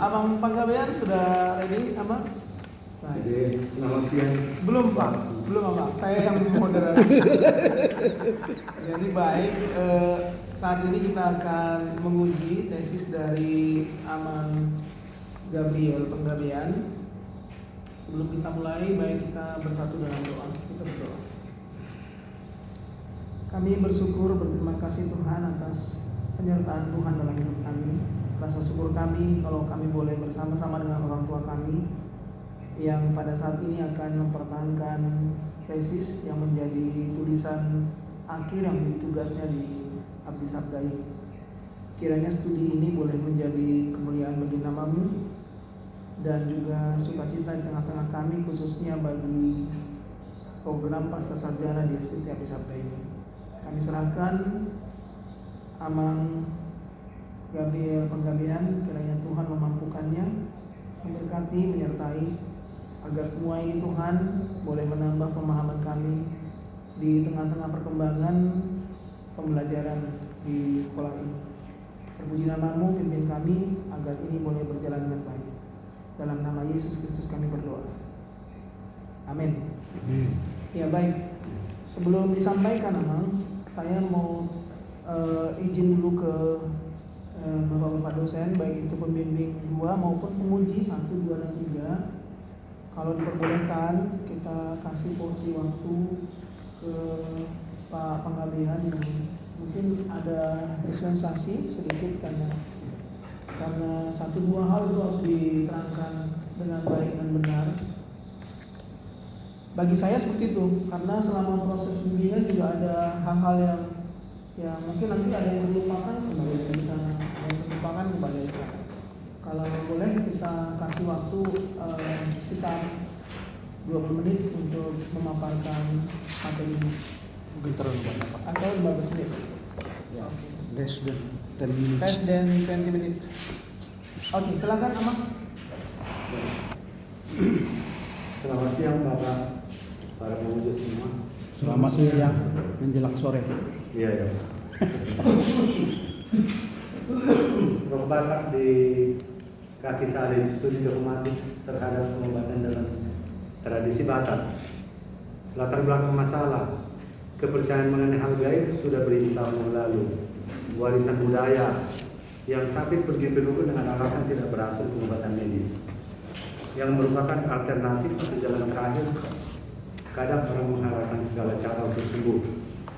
Abang Panggabean sudah ready, Abang? Jadi selamat siang. Belum Pak, belum Abang. Saya yang moderasi. Jadi baik, saat ini kita akan menguji tesis dari Amang Gabriel Panggabean. Sebelum kita mulai, baik kita bersatu dalam doa. Kita berdoa. Kami bersyukur, berterima kasih Tuhan atas penyertaan Tuhan dalam hidup kami. Rasa syukur kami kalau kami boleh bersama-sama dengan orang tua kami yang pada saat ini akan mempertahankan tesis yang menjadi tulisan akhir yang menjadi tugasnya di Abdi Sabda ini. Kiranya studi ini boleh menjadi kemuliaan bagi nama-Mu dan juga sukacita di tengah-tengah kami, khususnya bagi program pasca sarjana di STT Abdi Sabda ini. Kami serahkan Amang Gabriel Panggabean, kiranya Tuhan memampukannya, memberkati, menyertai, agar semua ini Tuhan boleh menambah pemahaman kami di tengah-tengah perkembangan pembelajaran di sekolah ini. Terpuji nama-Mu, pimpin kami agar ini boleh berjalan dengan baik. Dalam nama Yesus Kristus kami berdoa. Amin. Ya baik, sebelum disampaikan Amang, saya mau izin dulu ke Bapak-bapak dosen, baik itu pembimbing 2 maupun penguji 1, 2, dan 3. Kalau diperbolehkan, kita kasih porsi waktu ke Pak Panggabean yang mungkin ada dispensasi sedikit karena 1-2 hal itu harus diterangkan dengan baik dan benar. Bagi saya seperti itu, karena selama proses bimbingan juga ada hal-hal yang mungkin nanti ada yang terlupakan, kembali dari sana, ada yang terlupakan kembali dari sana. Kalau boleh kita kasih waktu sekitar 20 menit untuk memaparkan materi ini. Mungkin terlalu banyak Pak. Atau 15 menit. Ya, less than 10 minutes. Less than 20 menit. Oke, silakan Amang. Selamat siang Bapak, para pengunjung semua. Selamat siang menjelang sore. Iya ya. Prof Batak di kaki salib studi dogmatik terhadap pengobatan dalam tradisi Batak. Latar belakang masalah kepercayaan mengenai hal gaib sudah beribu tahun yang lalu. Warisan budaya yang sakit pergi ke dukun dengan alasan tidak berhasil pengobatan medis, yang merupakan alternatif atau jalan terakhir. Kadang orang mengharapkan segala cara untuk sembuh,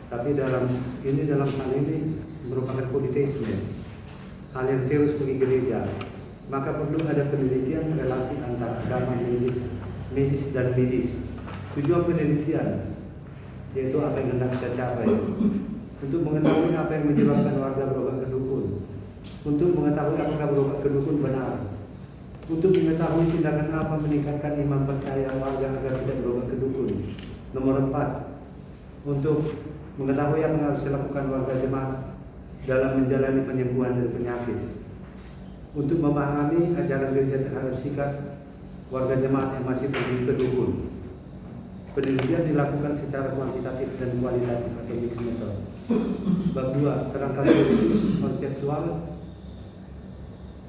tapi dalam hal ini merupakan politeisme, hal yang serius bagi gereja. Maka perlu ada penelitian relasi antara agama medis dan medis. Tujuan penelitian yaitu apa yang hendak kita capai, untuk mengetahui apa yang menyebabkan warga berobat ke dukun, untuk mengetahui apakah berobat ke dukun benar, untuk mengetahui tindakan apa meningkatkan iman percaya warga agar tidak berobat ke dukun. Nomor 4, untuk mengetahui apa yang harus dilakukan warga jemaat dalam menjalani penyembuhan dari penyakit, untuk memahami ajaran gereja terhadap sikap warga jemaat yang masih pergi ke dukun. Penelitian dilakukan secara kuantitatif dan kualitatif atau mixed method. Bab 2, kerangka teoritis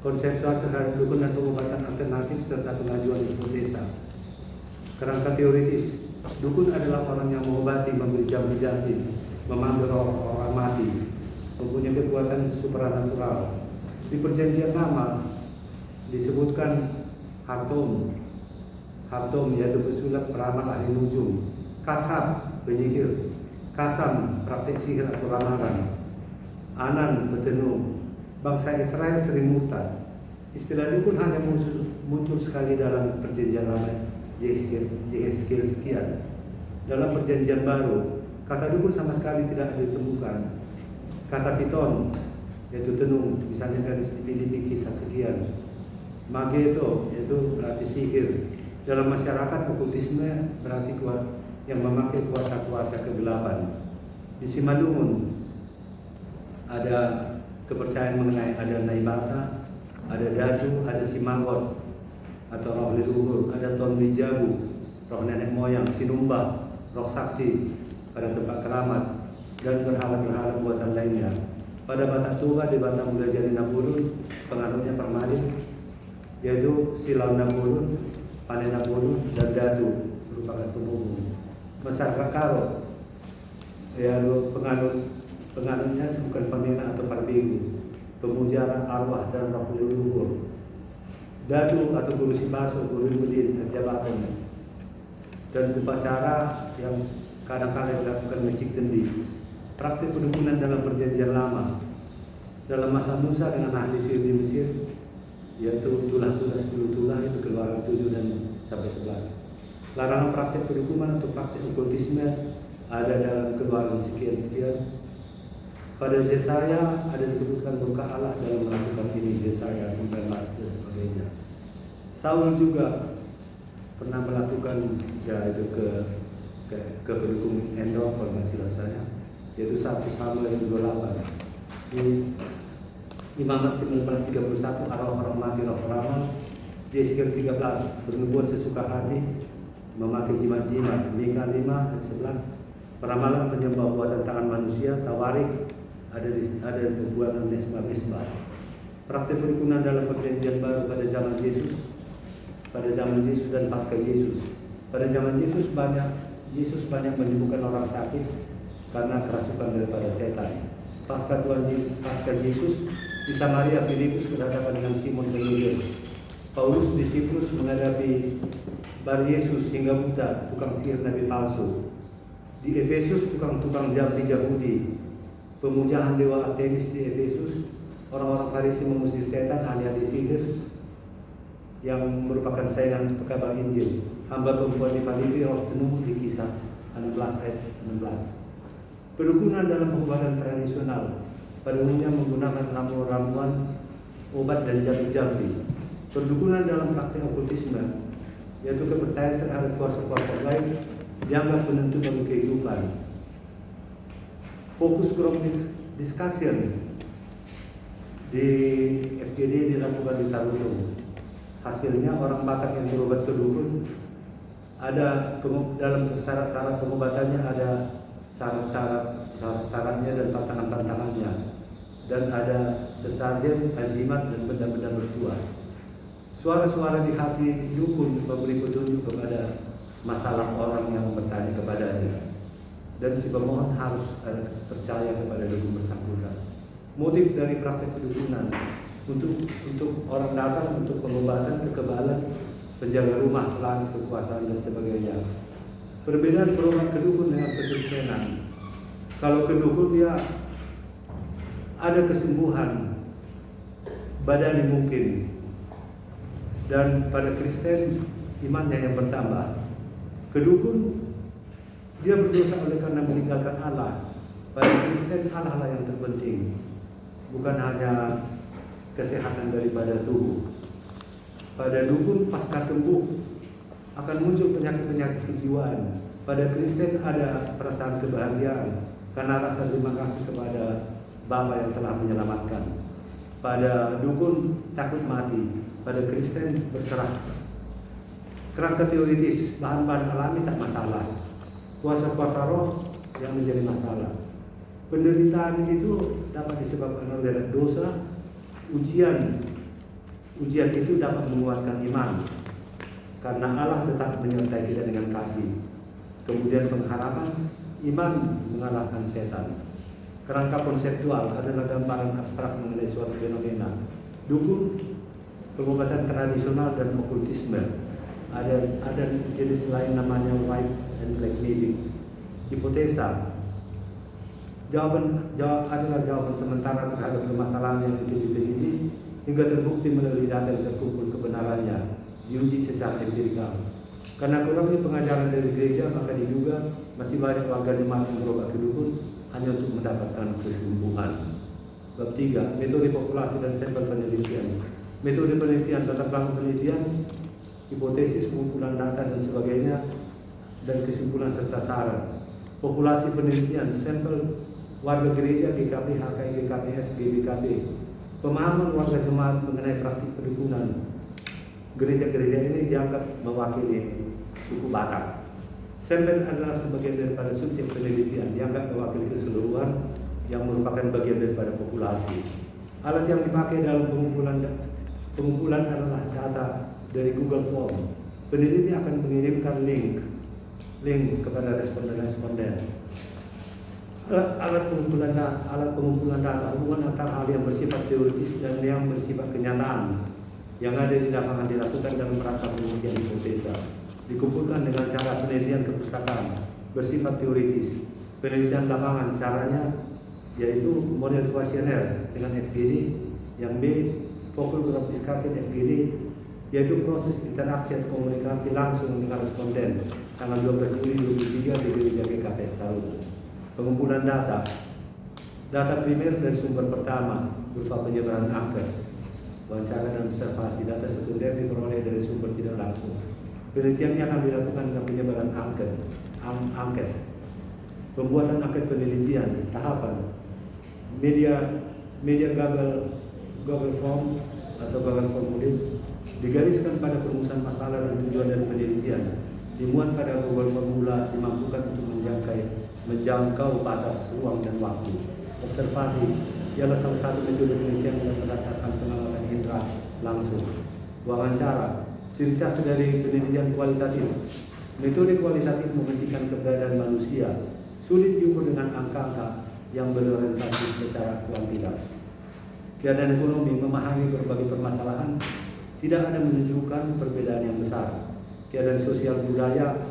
konseptual terhadap dukun dan pengobatan alternatif serta pengajuan hipotesa. Kerangka teoritis, dukun adalah orang yang mengobati, memberi jambi-jambi, memanggil orang mati, mempunyai kekuatan supranatural. Di perjanjian lama disebutkan Hartom yaitu pesulap, peramal, ahli nujum, kasab, penyihir, kasam, praktek sihir atau ramalan, anan, petenung. Bangsa Israel sering murtad. Istilah dukun hanya muncul sekali dalam perjanjian lama Yehezkiel sekian. Dalam perjanjian baru, kata dukun sama sekali tidak ditemukan. Kata piton yaitu tenung, misalnya dari Filipi kisah sekian. Mageto yaitu berarti sihir. Dalam masyarakat okultisme berarti yang memakai kuasa-kuasa kegelapan. Di Simalungun ada kepercayaan mengenai ada Naibata, ada Datu, ada Simangot atau roh leluhur, ada Ton Wijabu, roh nenek moyang, Sinumba, roh sakti pada tempat keramat, dan berhala-berhala buatan lainnya. Pada Batak Tuba di Batak Muda Jalina Burun, pengaruhnya permadin, yaitu Silau Nabulun, Panen Nabulun, dan Dadu merupakan pembunuh. Masyarakat Karo, penganutnya bukan pemena atau parbegu, pemujara arwah dan roh leluhur. Dadu atau guru sibaso, guru budin, jabatan, dan upacara yang kadang-kadang dilakukan ngecik kendi. Praktik pendukunan dalam perjanjian lama dalam masa Musa dengan ahli sihir di Mesir, yaitu tulah-tulah 10 tulah, itu Keluaran 7 dan sampai 11. Larangan praktik pendukunan atau praktik okultisme ada dalam Keluaran sekian-sekian. Pada Yesaya ada disebutkan murka Allah dalam melakukan ini, Yesaya 19 dan sebagainya. Saul juga pernah melakukan itu ke pendukung Endor kalau nggak silap saya, yaitu 1 Samuel 28. Di Imamat 1931 arwah-arwah mati roh ramal. Di Yeskiel 13 bernubuat sesuka hati memakai jimat-jimat. Mika 5 dan 11 peramalan penyembah buatan tangan manusia. Tawarik ada pembuatan mesbah-mesbah. Praktik perukunan dalam perjanjian baru pada zaman Yesus, dan pasca Yesus. Pada zaman Yesus banyak menyembuhkan orang sakit karena kerasukan daripada setan. Pasca Yesus di Samaria, Filipus berhadapan dengan Simon Penyihir. Paulus di Siprus menghadapi Bar Yesus hingga buta, tukang sihir nabi palsu. Di Efesus tukang-tukang jampi Yahudi, pemujaan dewa Artemis di Efesus. Orang-orang Farisi mengusir setan, ahli-ahli sihir yang merupakan saingan pekabar Injil. Hamba perempuan di Filipi, roh jenuh di Kisah 16 ayat 16. Perukunan dalam pengobatan tradisional pada umumnya menggunakan ramuan-ramuan, obat dan jampi-jampi. Perdukunan dalam praktik okultisme, yaitu kepercayaan terhadap kuasa-kuasa gaib dianggap penentu bagi kehidupan. Fokus group discussion di FGD dilakukan di Tarutung. Hasilnya orang Batak yang berobat ke dukun ada dalam syarat-syarat pengobatannya ada syaratnya dan pantangan-pantangannya, dan ada sesajen, azimat dan benda-benda bertuah. Suara-suara di hati dukun memberi petunjuk kepada masalah orang yang bertanya kepadanya, dan si pemohon harus percaya kepada dukun bersangkutan. Motif dari praktek pedukunan untuk orang datang untuk pengobatan, kekebalan, penjaga rumah, lans, kekuasaan dan sebagainya. Perbedaan berobat kedukun dengan kekristenan. Kalau kedukun dia ada kesembuhan badani mungkin, dan pada Kristen imannya yang bertambah. Kedukun dia berdosa oleh karena meninggalkan Allah. Pada Kristen Allah lah yang terpenting, bukan hanya kesehatan daripada tubuh. Pada dukun pasca sembuh akan muncul penyakit-penyakit kejiwaan. Pada Kristen ada perasaan kebahagiaan karena rasa terima kasih kepada Bapa yang telah menyelamatkan. Pada dukun takut mati. Pada Kristen berserah. Kerangka teoritis, bahan-bahan alami tak masalah. Kuasa-kuasa roh yang menjadi masalah. Penderitaan itu dapat disebabkan oleh dosa. Ujian itu dapat menguatkan iman, karena Allah tetap menyertai kita dengan kasih. Kemudian pengharapan, iman mengalahkan setan. Kerangka konseptual adalah gambaran abstrak mengenai suatu fenomena. Dukun, pengobatan tradisional dan okultisme. Ada jenis lain namanya white and black magic. Hipotesa adalah jawaban sementara terhadap permasalahan yang diteliti hingga terbukti melalui data yang terkumpul kebenarannya, diuji secara empirikal. Karena kurangnya pengajaran dari gereja, maka diduga masih banyak warga jemaat yang berobat ke dukun hanya untuk mendapatkan kesembuhan. Bab 3, metode populasi dan sampel penelitian. Metode penelitian, latar belakang penelitian, hipotesis, pengumpulan data dan sebagainya, dan kesimpulan serta saran. Populasi penelitian, sampel warga gereja, GKP, HKI, GKPS, GBKB. Pemahaman warga jemaat mengenai praktik pedukunan. Gereja-gereja ini dianggap mewakili suku Batak. Sampel adalah sebagian daripada subjek penelitian, dianggap mewakili keseluruhan yang merupakan bagian daripada populasi. Alat yang dipakai dalam pengumpulan adalah data dari Google Form. Peneliti akan mengirimkan link kepada responden. Alat pengumpulan data hubungan antara hal yang bersifat teoritis dan yang bersifat kenyataan yang ada di lapangan dilakukan dalam rangka pembuktian hipotesa. Dikumpulkan dengan cara penelitian kepustakaan bersifat teoritis. Penelitian lapangan caranya yaitu model kuesioner dengan FGD. Yang B, focal group discussion FGD, yaitu proses interaksi atau komunikasi langsung dengan responden tanggal 12 Juli 2023 di Gereja GKPS Tarunan. Pengumpulan data primer dari sumber pertama berupa penyebaran angka, wawancara dan observasi. Data sekunder diperoleh dari sumber tidak langsung. Penelitiannya akan dilakukan dengan penyebaran angket. Pembuatan angket penelitian, tahapan, media Google Form atau Google Formulir, digariskan pada perumusan masalah dan tujuan dari penelitian, dimuat pada Google Formula, dimampukan untuk menjangkau batas ruang dan waktu. Observasi ialah salah satu metode penelitian yang berdasarkan pengamatan indera langsung. Wawancara, ciri khas dari penelitian kualitatif. Metode kualitatif menghentikan keberadaan manusia, sulit diukur dengan angka-angka yang berorientasi secara kuantitas. Keadaan ekonomi, memahami berbagai permasalahan, tidak ada menunjukkan perbedaan yang besar. Keadaan sosial budaya,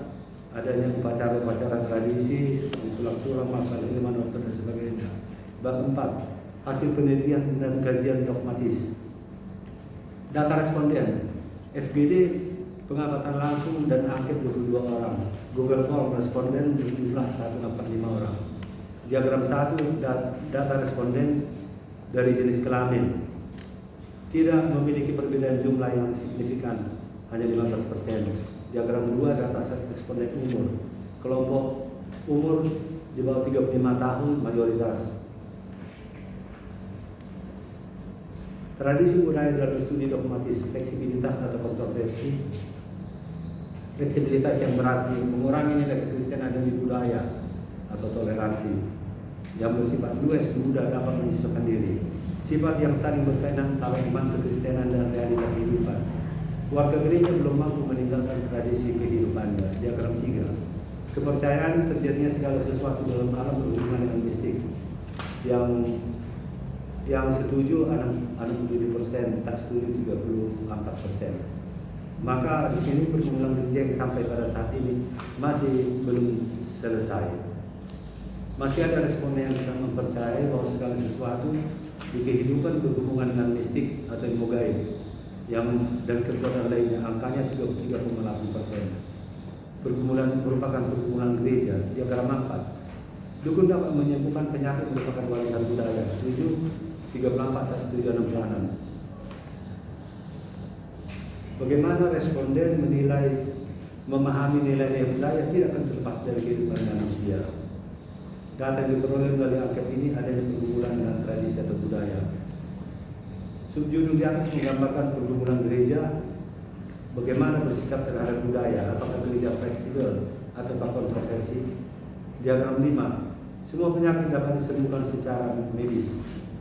adanya upacara-upacara tradisi seperti sulap-sulap, makal ilmu dokter dan sebagainya. Bab 4, hasil penelitian dan kajian dogmatis. Data responden, FGD pengamatan langsung dan angket 22 orang. Google Form responden berjumlah 145 orang. Diagram 1, data responden dari jenis kelamin tidak memiliki perbedaan jumlah yang signifikan, hanya 15%. Diagram 2, data responden umur. Kelompok umur di bawah 35 tahun mayoritas. Tradisi budaya dalam studi dogmatis, fleksibilitas atau kontroversi. Fleksibilitas yang berarti mengurangi nilai kekristenan demi budaya atau toleransi. Yang bersifat luas, mudah dapat menyesuaikan diri. Sifat yang saling berkaitan antara iman kekristenan dan realita kehidupan. Warga gereja belum mampu meninggalkan tradisi kehidupannya. Diagram 3. Kepercayaan terjadinya segala sesuatu dalam alam berhubungan dengan mistik. Yang setuju 67%, tak setuju 34%. Maka di sini pergumulan gereja yang sampai pada saat ini masih belum selesai. Masih ada responden yang tidak mempercayai bahwa segala sesuatu di kehidupan berhubungan dengan mistik atau ilmu gaib dan kekuatan lainnya. Angkanya 33,8%. Pergumulan merupakan pergumulan gereja. Diagram 4. Dukun dapat menyembuhkan penyakit merupakan warisan budaya. Setuju 34, tak setuju 66. Bagaimana responden memahami nilai-nilai budaya tidak akan terlepas dari kehidupan manusia. Data yang diperoleh melalui angket ini adanya pergumulan dengan tradisi atau budaya. Subjudul di atas menggambarkan pergumulan gereja, bagaimana bersikap terhadap budaya, apakah gereja fleksibel atau kontroversi. Diagram 5, semua penyakit dapat disembuhkan secara medis.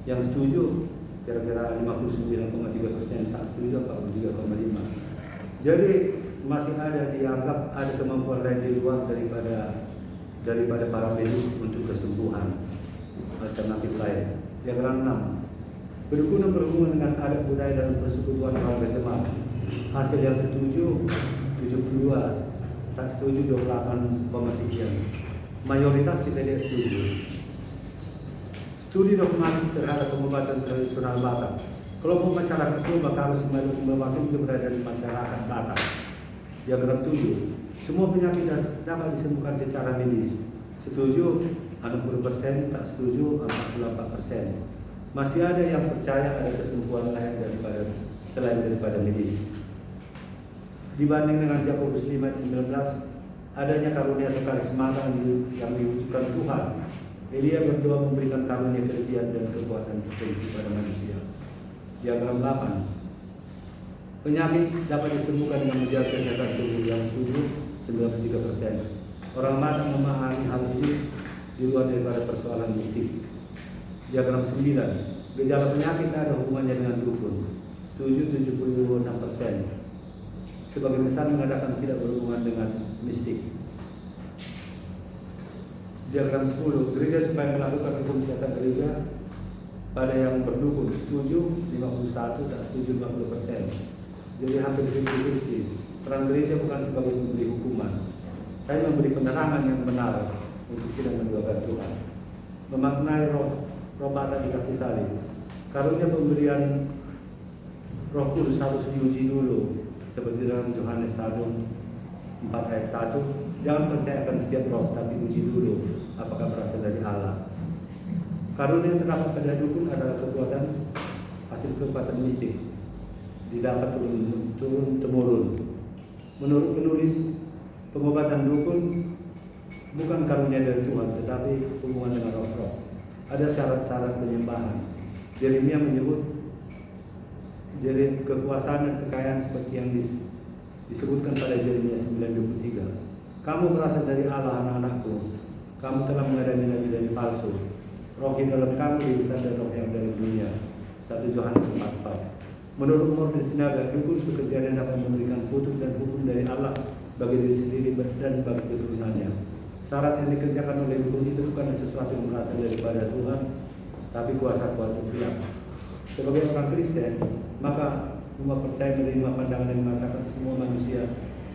Yang setuju kira-kira 59,3%, tak setuju 43,5%. Jadi masih ada dianggap ada kemampuan lain di luar daripada para medis untuk kesembuhan, alternatif lain. Diagram 6, berguna berhubungan dengan adat budaya dalam persekutuan keluarga jemaat. Hasil yang setuju 72, tak setuju 28, sekian. Mayoritas kita tidak setuju. Studi dogmatis terhadap pengobatan tradisional Batak. Kelompok masyarakat Purba harus mewakili keberadaan masyarakat Batak. Diagram 7, semua penyakit dapat disembuhkan secara medis. Setuju 60%, tak setuju 44%. Masih ada yang percaya ada kesembuhan lain selain daripada medis. Dibanding dengan Yakobus 5 ayat 19, adanya karunia atau karismata yang diwujudkan Tuhan. Elia berdoa memberikan karunia kelebihan dan kekuatan tertentu pada manusia. Diagram 8, penyakit dapat disembuhkan dengan menjaga kesehatan tubuh. Yang setuju 93%. Orang matang memahami hal ini di luar daripada persoalan mistik. Diagram 9, gejala penyakit ada hubungannya dengan dukun. Setuju 76%. sebagai pesan mengadakan tidak berhubungan dengan mistik. Diagram 10, gereja supaya melakukan hukum siasat gereja pada yang berdukun setuju 51 dan setuju 50%. Jadi hampir 50-50. Peran gereja bukan sebagai memberi hukuman, tapi memberi penerangan yang benar untuk tidak menduakan Tuhan. Memaknai roh Bata di kaki salib. Karunia pemberian Roh Kudus harus diuji dulu, seperti dalam Yohanes 1 4 ayat 1. Jangan percayakan setiap roh, tapi uji dulu apakah berasal dari Allah. Karunia yang terdapat pada dukun adalah kekuatan, hasil kekuatan mistik, didapat turun temurun. Menurut penulis, pengobatan dukun bukan karunia dari Tuhan, tetapi hubungan dengan roh-roh. Ada syarat-syarat penyembahan. Yeremia menyebut jadi kekuasaan dan kekayaan seperti yang disebutkan pada Yeremia 9:23. Kamu berasal dari Allah, anak-anakku. Kamu telah mengadakan nabi-nabi palsu. Roh di dalam kamu lebih besar dari roh yang dari dunia. 1 Yohanes 4:4. Menurut Mor dan Sinaga, dukun bekerja dan dapat memberikan kutuk dan hukum dari Allah bagi diri sendiri dan bagi keturunannya. Syarat yang dikerjakan oleh dukun itu bukan sesuatu yang berasal daripada Tuhan, tapi kuasa-kuasa pihak. Sebagai orang Kristen, maka umat percaya menerima pandangan yang mengatakan semua manusia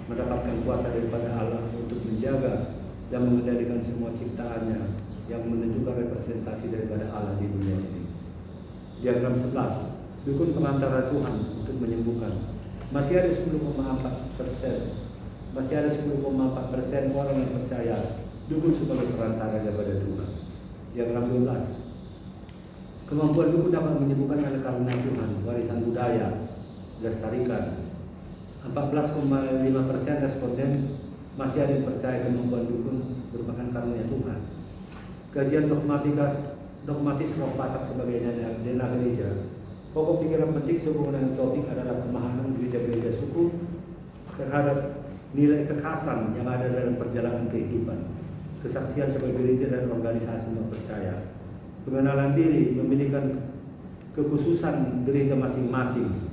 mendapatkan kuasa daripada Allah untuk menjaga dan mengendalikan semua ciptaannya yang menunjukkan representasi daripada Allah di dunia ini. Diagram 11, dukun perantara Tuhan untuk menyembuhkan. Masih ada 10,4%. Masih ada 10,4% orang yang percaya dukun sebagai perantara daripada Tuhan. Diagram 12, kemampuan dukun dapat menyembuhkan oleh karunia Tuhan, warisan budaya, dilestarikan. 14,5% responden masih ada yang percaya kemampuan dukun merupakan karunia Tuhan. Kajian dogmatis Roh Batak sebagai dena gereja. Pokok pikiran penting sehubungan dengan topik adalah pemahaman gereja-gereja suku terhadap nilai kekhasan yang ada dalam perjalanan kehidupan, kesaksian sebagai gereja dan organisasi umat percaya, pengenalan diri, memiliki kekhususan gereja masing-masing,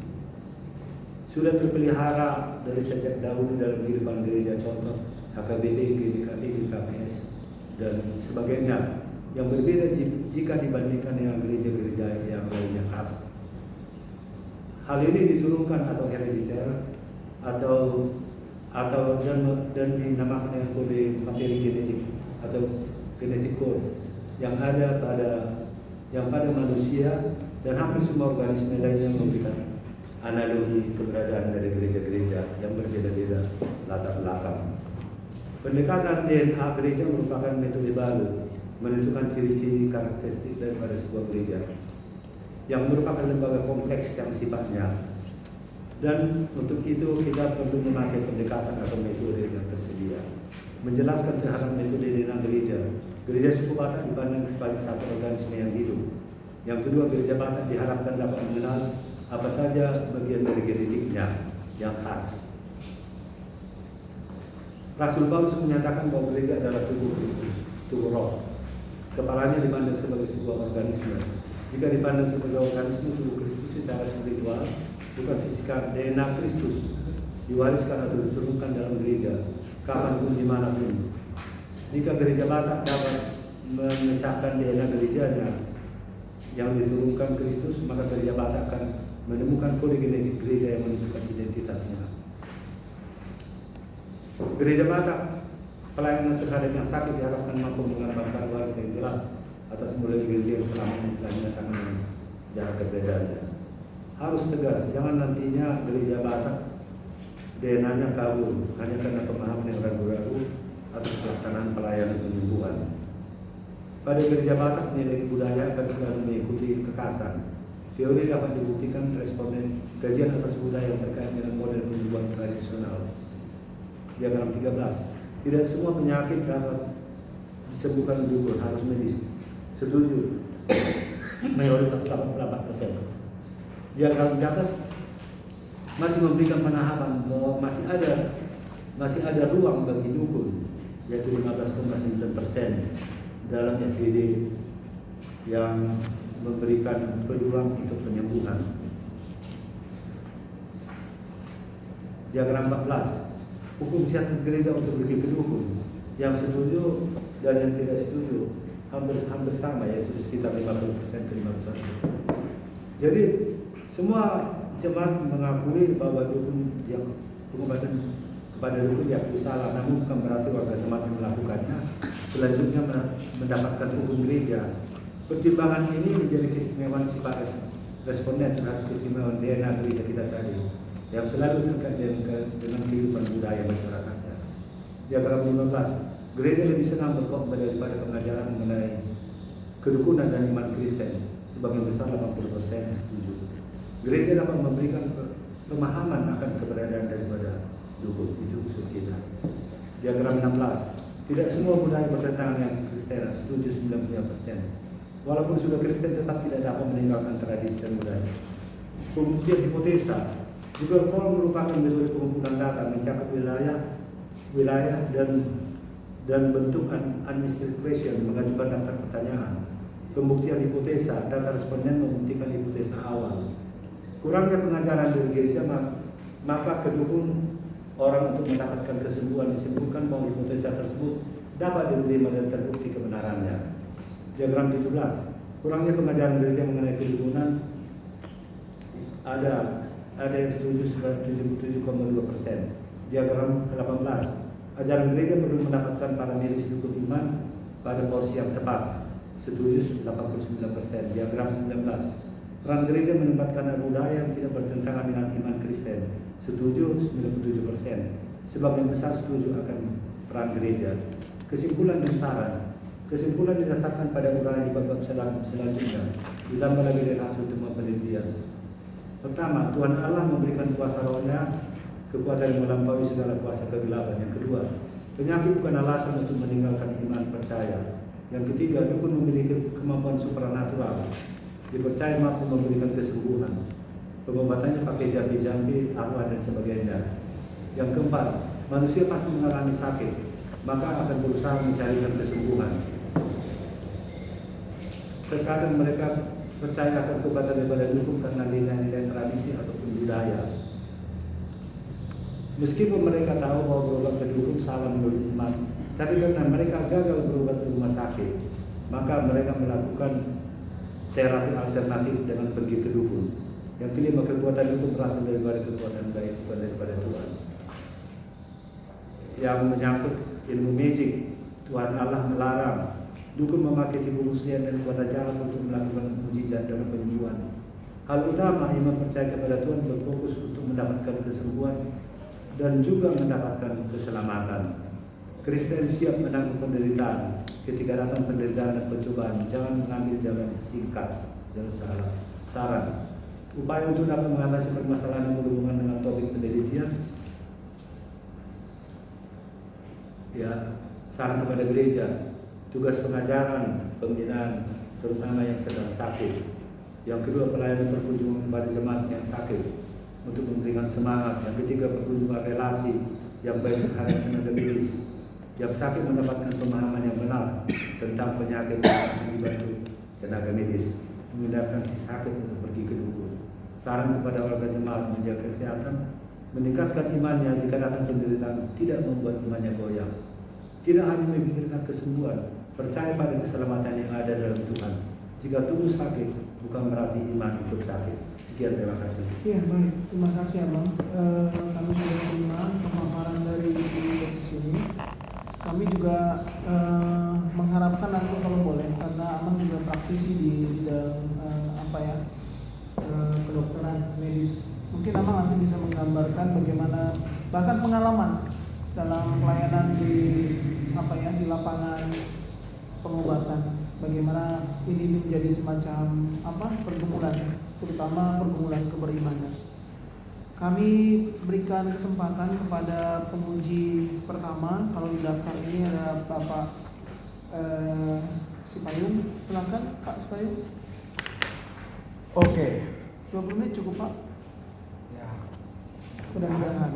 sudah terpelihara dari sejak dahulu dalam kehidupan gereja, contoh HKBD, GBKP, GKPS, dan sebagainya, yang berbeda jika dibandingkan dengan gereja-gereja yang lainnya khas. Hal ini diturunkan atau herediter dan dinamakan dengan kode materi genetik atau genetik code yang ada pada manusia dan hampir semua organisme lainnya memberikan analogi keberadaan dari gereja-gereja yang berbeda-beda latar belakang. Pendekatan DNA gereja merupakan metode baru menentukan ciri-ciri karakteristik daripada sebuah gereja yang merupakan lembaga kompleks yang sifatnya, dan untuk itu kita perlu memakai pendekatan atau metode yang tersedia. Menjelaskan terhadap metode DNA gereja. Gereja suku Batak dipandang sebagai satu organisme yang hidup. Yang kedua, gereja Batak diharapkan dapat mengenal apa saja bagian dari genetiknya yang khas. Rasul Paulus menyatakan bahwa gereja adalah tubuh Kristus, tubuh roh. Kepalanya dipandang sebagai sebuah organisme. Jika dipandang sebagai organisme, tubuh Kristus secara spiritual, bukan fisika, DNA Kristus diwariskan atau diturunkan dalam gereja, kapanpun dimanapun. Jika gereja Batak dapat memecahkan DNA gerejanya yang diturunkan Kristus, maka gereja Batak akan menemukan kode genetik gereja yang menentukan identitasnya. Gereja Batak, pelayanan terhadap yang sakit diharapkan mampu menggambarkan waris yang jelas atas mulai gereja yang selama ini telah menyatakan sejarah keberadaannya. Harus tegas, jangan nantinya gereja Batak DNA-nya kabur hanya karena pemahaman yang ragu-ragu atas pelaksanaan pelayanan penyembuhan. Pada gereja Batak, nilai budaya akan selalu mengikuti kekhasan. Teori dapat dibuktikan responden kajian atas budaya yang terkait dengan model penyembuhan tradisional. Diagram 13. Tidak semua penyakit dapat disembuhkan dukun, harus medis. Setuju. Mayoritas 84%. Diagram di atas masih memberikan penahapan bahwa masih ada ruang bagi dukun, yaitu 15,9% dalam FGD yang memberikan peluang untuk penyembuhan. Diagram 14. Hukum siasat gereja untuk pergi ke dukun. Yang setuju dan yang tidak setuju hampir sama, yaitu sekitar 50% ke 51%. Jadi semua jemaat mengakui bahwa dukun yang pengobatan kepada dukun diakui salah, namun bukan berarti warga jemaat yang melakukannya selanjutnya mendapatkan hukum gereja. Pertimbangan ini menjadi keistimewaan sifat responden terhadap keistimewaan DNA gereja kita tadi, yang selalu terkait dengan kehidupan budaya masyarakatnya. Diagram 15. Gereja lebih senang berkhotbah daripada pengajaran mengenai kedukunan dan iman Kristen. Sebagian besar 80% setuju. Gereja dapat memberikan pemahaman akan keberadaan daripada dukun. Itu usul kita. Diagram 16. Tidak semua budaya bertentangan dengan Kristen. Setuju 95%. Walaupun sudah Kristen tetap tidak dapat meninggalkan tradisi dan budaya. Pembuktian hipotesa. Google Form merupakan metode pengumpulan data mencakup wilayah dan bentuk administrative question, mengajukan daftar pertanyaan. Pembuktian hipotesa, data responden membuktikan hipotesa awal. Kurangnya pengajaran dari gereja, maka kedukun orang untuk mendapatkan kesembuhan disimpulkan bahwa hipotesa tersebut dapat diterima dan terbukti kebenarannya. Diagram 17. Kurangnya pengajaran gereja mengenai kedukunan, ada yang setuju 77,2%. Diagram 18. Ajaran gereja perlu mendapatkan para medis dukun iman pada porsi yang tepat. Setuju 89%. Diagram 19. Peran gereja menempatkan budaya yang tidak bertentangan dengan iman Kristen. Setuju 97%. Sebagian besar setuju akan peran gereja. Kesimpulan dan saran. Kesimpulan didasarkan pada uraian di bab selanjutnya. Ditambah lagi dari hasil temuan penelitian. Pertama, Tuhan Allah memberikan kuasa rohnya, kekuatan yang melampaui segala kuasa kegelapan. Yang kedua, penyakit bukan alasan untuk meninggalkan iman percaya. Yang ketiga, dukun memiliki kemampuan supranatural, dipercaya mampu memberikan kesembuhan. Pengobatannya pakai jampi-jampi, arwah dan sebagainya. Yang keempat, manusia pasti mengalami sakit, maka akan berusaha mencarikan kesembuhan. Terkadang mereka percaya akan kekuatan daripada dukun karena nilai-nilai tradisi ataupun budaya. Meskipun mereka tahu bahwa berobat ke dukun salah menurut iman, tapi karena mereka gagal berobat di rumah sakit, maka mereka melakukan terapi alternatif dengan pergi ke dukun. Yang kelima, kekuatan dukun berasal daripada kekuatan baik, bukan daripada Tuhan. Yang menyangkut ilmu magic, Tuhan Allah melarang dukun memakai tipu muslihat dan kekuatan jahat untuk melakukan mujizat dan penyembuhan. Hal utama, iman percaya kepada Tuhan berfokus untuk mendapatkan kesembuhan dan juga mendapatkan keselamatan. Kristen siap menanggung penderitaan. Ketika datang penderitaan dan pencobaan, jangan mengambil jalan singkat, jalan salah. Saran, upaya untuk dapat mengatasi permasalahan yang berhubungan dengan topik penelitian. Ya, saran kepada gereja, tugas pengajaran, pembinaan, terutama yang sedang sakit. Yang kedua, pelayanan perkunjungan kepada jemaat yang sakit untuk memberikan semangat. Yang ketiga, perkunjungan relasi yang baik terhadap tenaga medis. Yang sakit mendapatkan pemahaman yang benar tentang penyakit yang dibantu tenaga medis. Memindahkan si sakit untuk pergi ke dukun. Saran kepada warga jemaat menjaga kesehatan, meningkatkan imannya jika datang penderitaan, tidak membuat imannya goyah. Tidak hanya memikirkan kesembuhan, percaya pada keselamatan yang ada dalam Tuhan. Jika tubuh sakit, bukan berarti iman ikut sakit. Sekian, terima kasih. Iya, baik. Terima kasih, Abang. Kami sudah terima pemaparan dari sisi ini. Kami juga mengharapkan nanti kalau boleh, karena Abang juga praktisi di bidang kedokteran medis. Mungkin Abang nanti bisa menggambarkan bagaimana bahkan pengalaman dalam pelayanan di lapangan pengobatan. Bagaimana ini menjadi semacam pergumulan, terutama pergumulan keberimanan. Kami berikan kesempatan kepada penguji pertama. Kalau di daftar ini ada Bapak Sipayung. Silakan Pak Sipayung. Oke. 20 menit cukup Pak? Ya. Mudah-mudahan.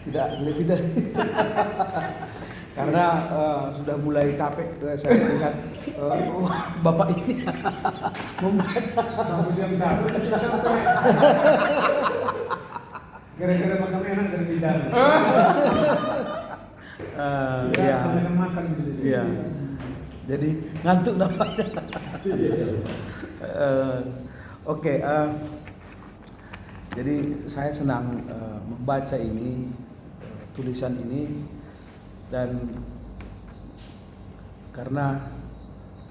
Tidak lebih dari. Karena sudah mulai capek saya lihat Bapak ini membaca. Kemudian capek. Gara-gara makan enak dan bicara. Iya. Banyak makan gitu. Iya. Jadi ngantuk namanya. Oke, jadi saya senang membaca ini, tulisan ini, dan karena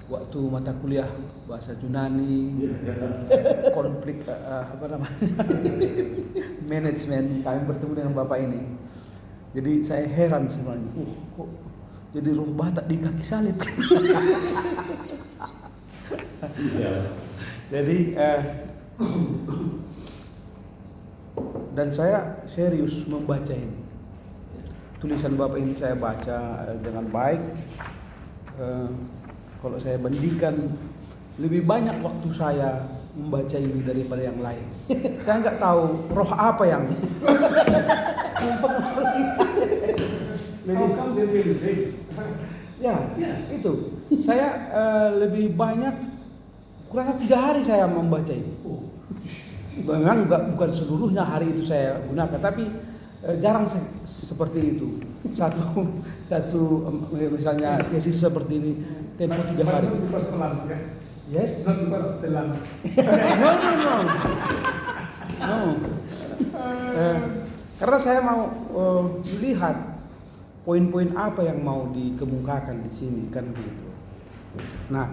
waktu mata kuliah bahasa Yunani, konflik apa namanya, manajemen, kami bertemu dengan bapak ini. Jadi saya heran sebenarnya, kok jadi roh Batak di kaki salib. Jadi dan saya serius membaca ini. Tulisan bapak ini saya baca dengan baik. Kalau saya bandingkan, lebih banyak waktu saya membaca ini daripada yang lain. Saya nggak tahu roh apa yang mempengaruhi saya. How come they feel the same? Ya, itu. Saya lebih banyak, kurang 3 hari saya membaca ini. Memang bukan seluruhnya hari itu saya gunakan, tapi jarang seperti itu. Satu misalnya tesis seperti ini tempo 3 hari. Not because of lunch, ya? Yes. Not because of the lunch. No. Karena saya mau melihat poin-poin apa yang mau dikemukakan di sini, kan gitu. Nah,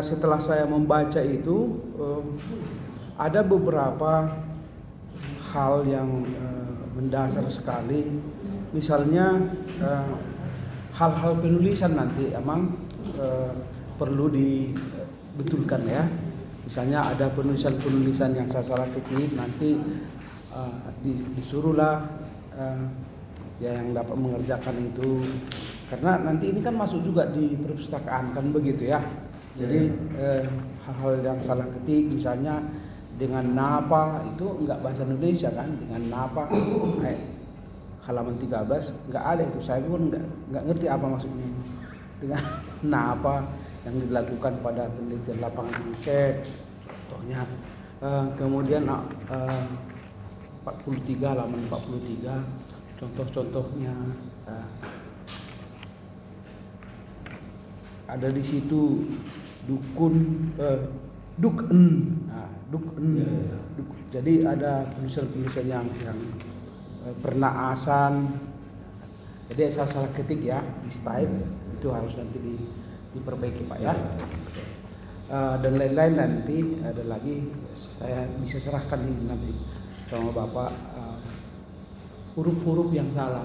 setelah saya membaca itu, ada beberapa hal yang mendasar sekali. Misalnya hal-hal penulisan nanti emang perlu dibetulkan ya. Misalnya ada penulisan-penulisan yang saya salah ketik, nanti disuruhlah ya yang dapat mengerjakan itu, karena nanti ini kan masuk juga di perpustakaan, kan begitu ya. Jadi hal-hal yang salah ketik, misalnya dengan napa itu enggak bahasa Indonesia kan, dengan napa halaman 13 enggak ada itu, saya pun enggak ngerti apa maksudnya dengan napa yang dilakukan pada penelitian lapangan riset contohnya. Kemudian 43 halaman 43 contoh-contohnya ada di situ dukun dukun. Jadi ada tulisan-tulisan yang pernaasan. Jadi salah ketik ya di style itu harus nanti diperbaiki Pak ya. Dan lain-lain nanti ada lagi saya bisa serahkan ini nanti sama Bapak huruf-huruf yang salah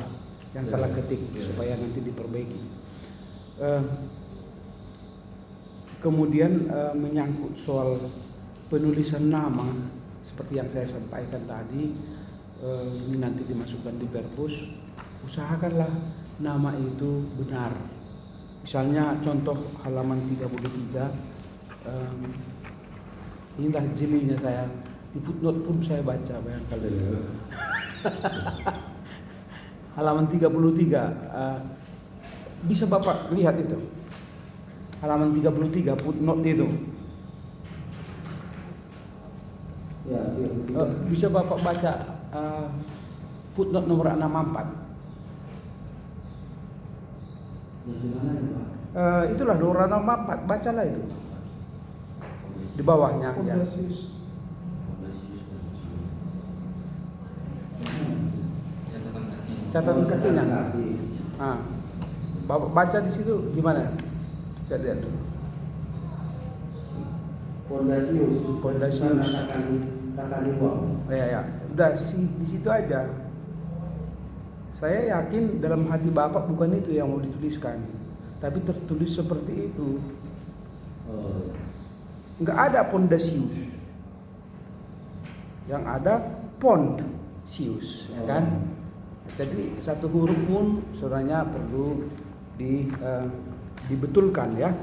ketik supaya nanti diperbaiki. Kemudian menyangkut soal penulisan nama seperti yang saya sampaikan tadi, ini nanti dimasukkan di perpus. Usahakanlah nama itu benar. Misalnya contoh halaman 33, inilah jelinya saya, di footnote pun saya baca, bayangkan itu. Halaman 33, bisa Bapak lihat itu. Halaman 33 footnote itu. Ya, Bisa Bapak baca footnote nomor 64. Itulah nomor 64, bacalah itu. Di bawahnya ya. Catatan kakinya. Bapak baca di situ gimana? Saya lihat dulu. Pondasius. Ya. Udah di situ aja. Saya yakin dalam hati Bapak bukan itu yang mau dituliskan, tapi tertulis seperti itu. Enggak ada pondasius. Yang ada pondasius, ya kan? Jadi satu huruf pun sebenarnya perlu dibetulkan ya.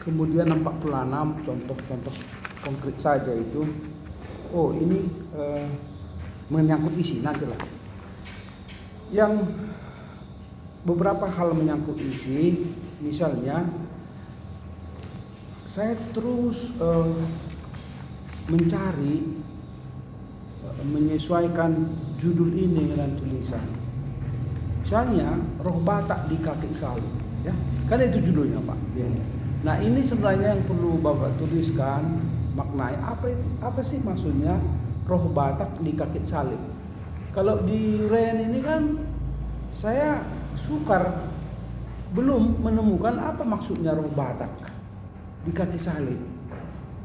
Kemudian 46 contoh-contoh konkret saja itu. Oh ini menyangkut isi nantilah. Yang beberapa hal menyangkut isi, misalnya saya terus mencari menyesuaikan judul ini dengan tulisan. Misalnya roh Batak di kaki salib, ya kan itu judulnya Pak. Ya. Nah ini sebenarnya yang perlu Bapak tuliskan, maknai apa sih maksudnya roh Batak di kaki salib. Kalau di uraian ini kan saya sukar belum menemukan apa maksudnya roh Batak di kaki salib.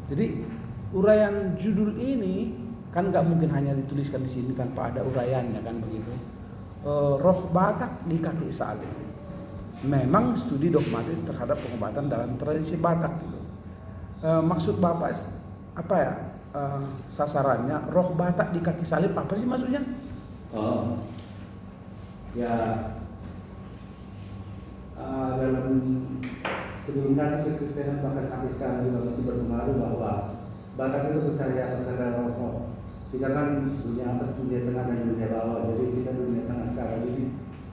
Jadi uraian judul ini kan nggak mungkin hanya dituliskan di sini tanpa ada uraiannya kan begitu. Roh Batak di kaki salib. Memang studi dogmatis terhadap pengobatan dalam tradisi Batak gitu. Maksud Bapak apa ya? Sasarannya roh Batak di kaki salib apa sih maksudnya? Oh, ya dalam sebelum datang ke Kristenan bahkan sampai sekarang juga masih berpengaruh bahwa Batak itu percaya kepada roh. Kita kan dunia atas, dunia tengah, dan dunia bawah. Jadi kita dunia tengah sekarang ini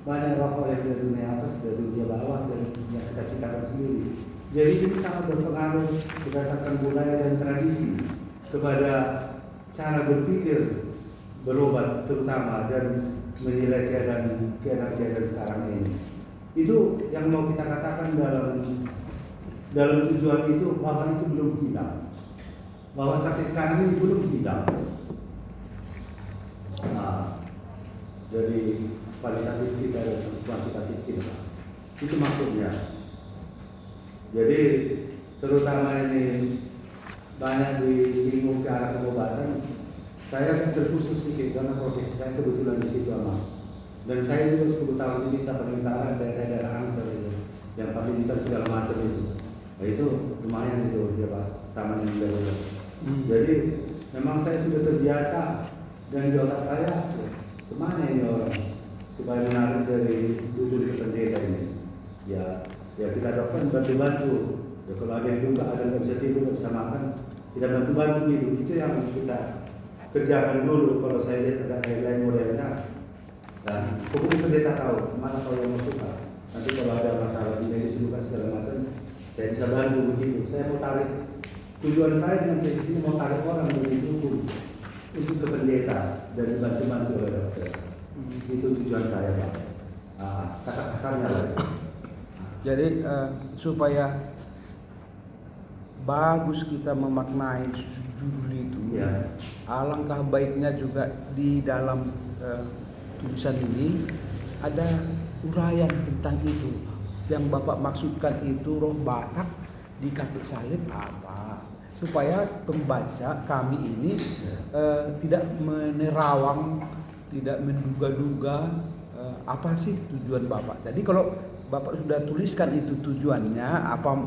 banyak roh yang dari dunia atas, dari dunia bawah, dan yang kita ciptakan sendiri. Jadi ini sangat berpengaruh berdasarkan budaya dan tradisi kepada cara berpikir berobat terutama dan menilai keadaan sekarang ini. Itu yang mau kita katakan dalam tujuan itu bahwa itu belum hilang, bahwa sampai sekarang ini belum hilang. Nah, jadi kualitatif kita dan kuantitatif kita itu maksudnya. Jadi terutama ini banyak disinggung ke arah pengobatan. Saya terkhusus sedikit karena profesi saya kebetulan di situ dan saya juga 10 tahun ini kita pemerintahan daerah-daerah angker itu, yang pemerintahan segala macam itu. Nah, itu lumayan itu ya Pak, sama yang dahulu. Jadi memang saya sudah terbiasa dan di otak saya kemana ini orang supaya menarik dari duduk ke pendeta ini. Ya kita doakan bantu-bantu. Ya kalau ada yang duka, ada yang bisa tidur, bisa makan, kita bantu-bantu gitu. Itu yang kita kerjakan dulu. Kalau saya lihat ada lain modelnya. Dan hukum pendeta tahu mana kalau yang mau suka. Nanti kalau ada masalah di medis luka segala macam, saya bisa bantu begitu. Saya mau tarik, tujuan saya dengan tesis ini mau tarik orang dari hukum untuk ke pendeta dan dibantu-bantu oleh dokter. Itu tujuan saya Pak. Kata kasarnya lah. Jadi supaya bagus kita memaknai judul itu, Ya. alangkah baiknya juga di dalam tulisan ini ada uraian tentang itu. Yang Bapak maksudkan itu roh Batak di kaki salib apa? Supaya pembaca kami ini tidak menerawang, tidak menduga-duga apa sih tujuan Bapak. Jadi kalau Bapak sudah tuliskan itu tujuannya, apa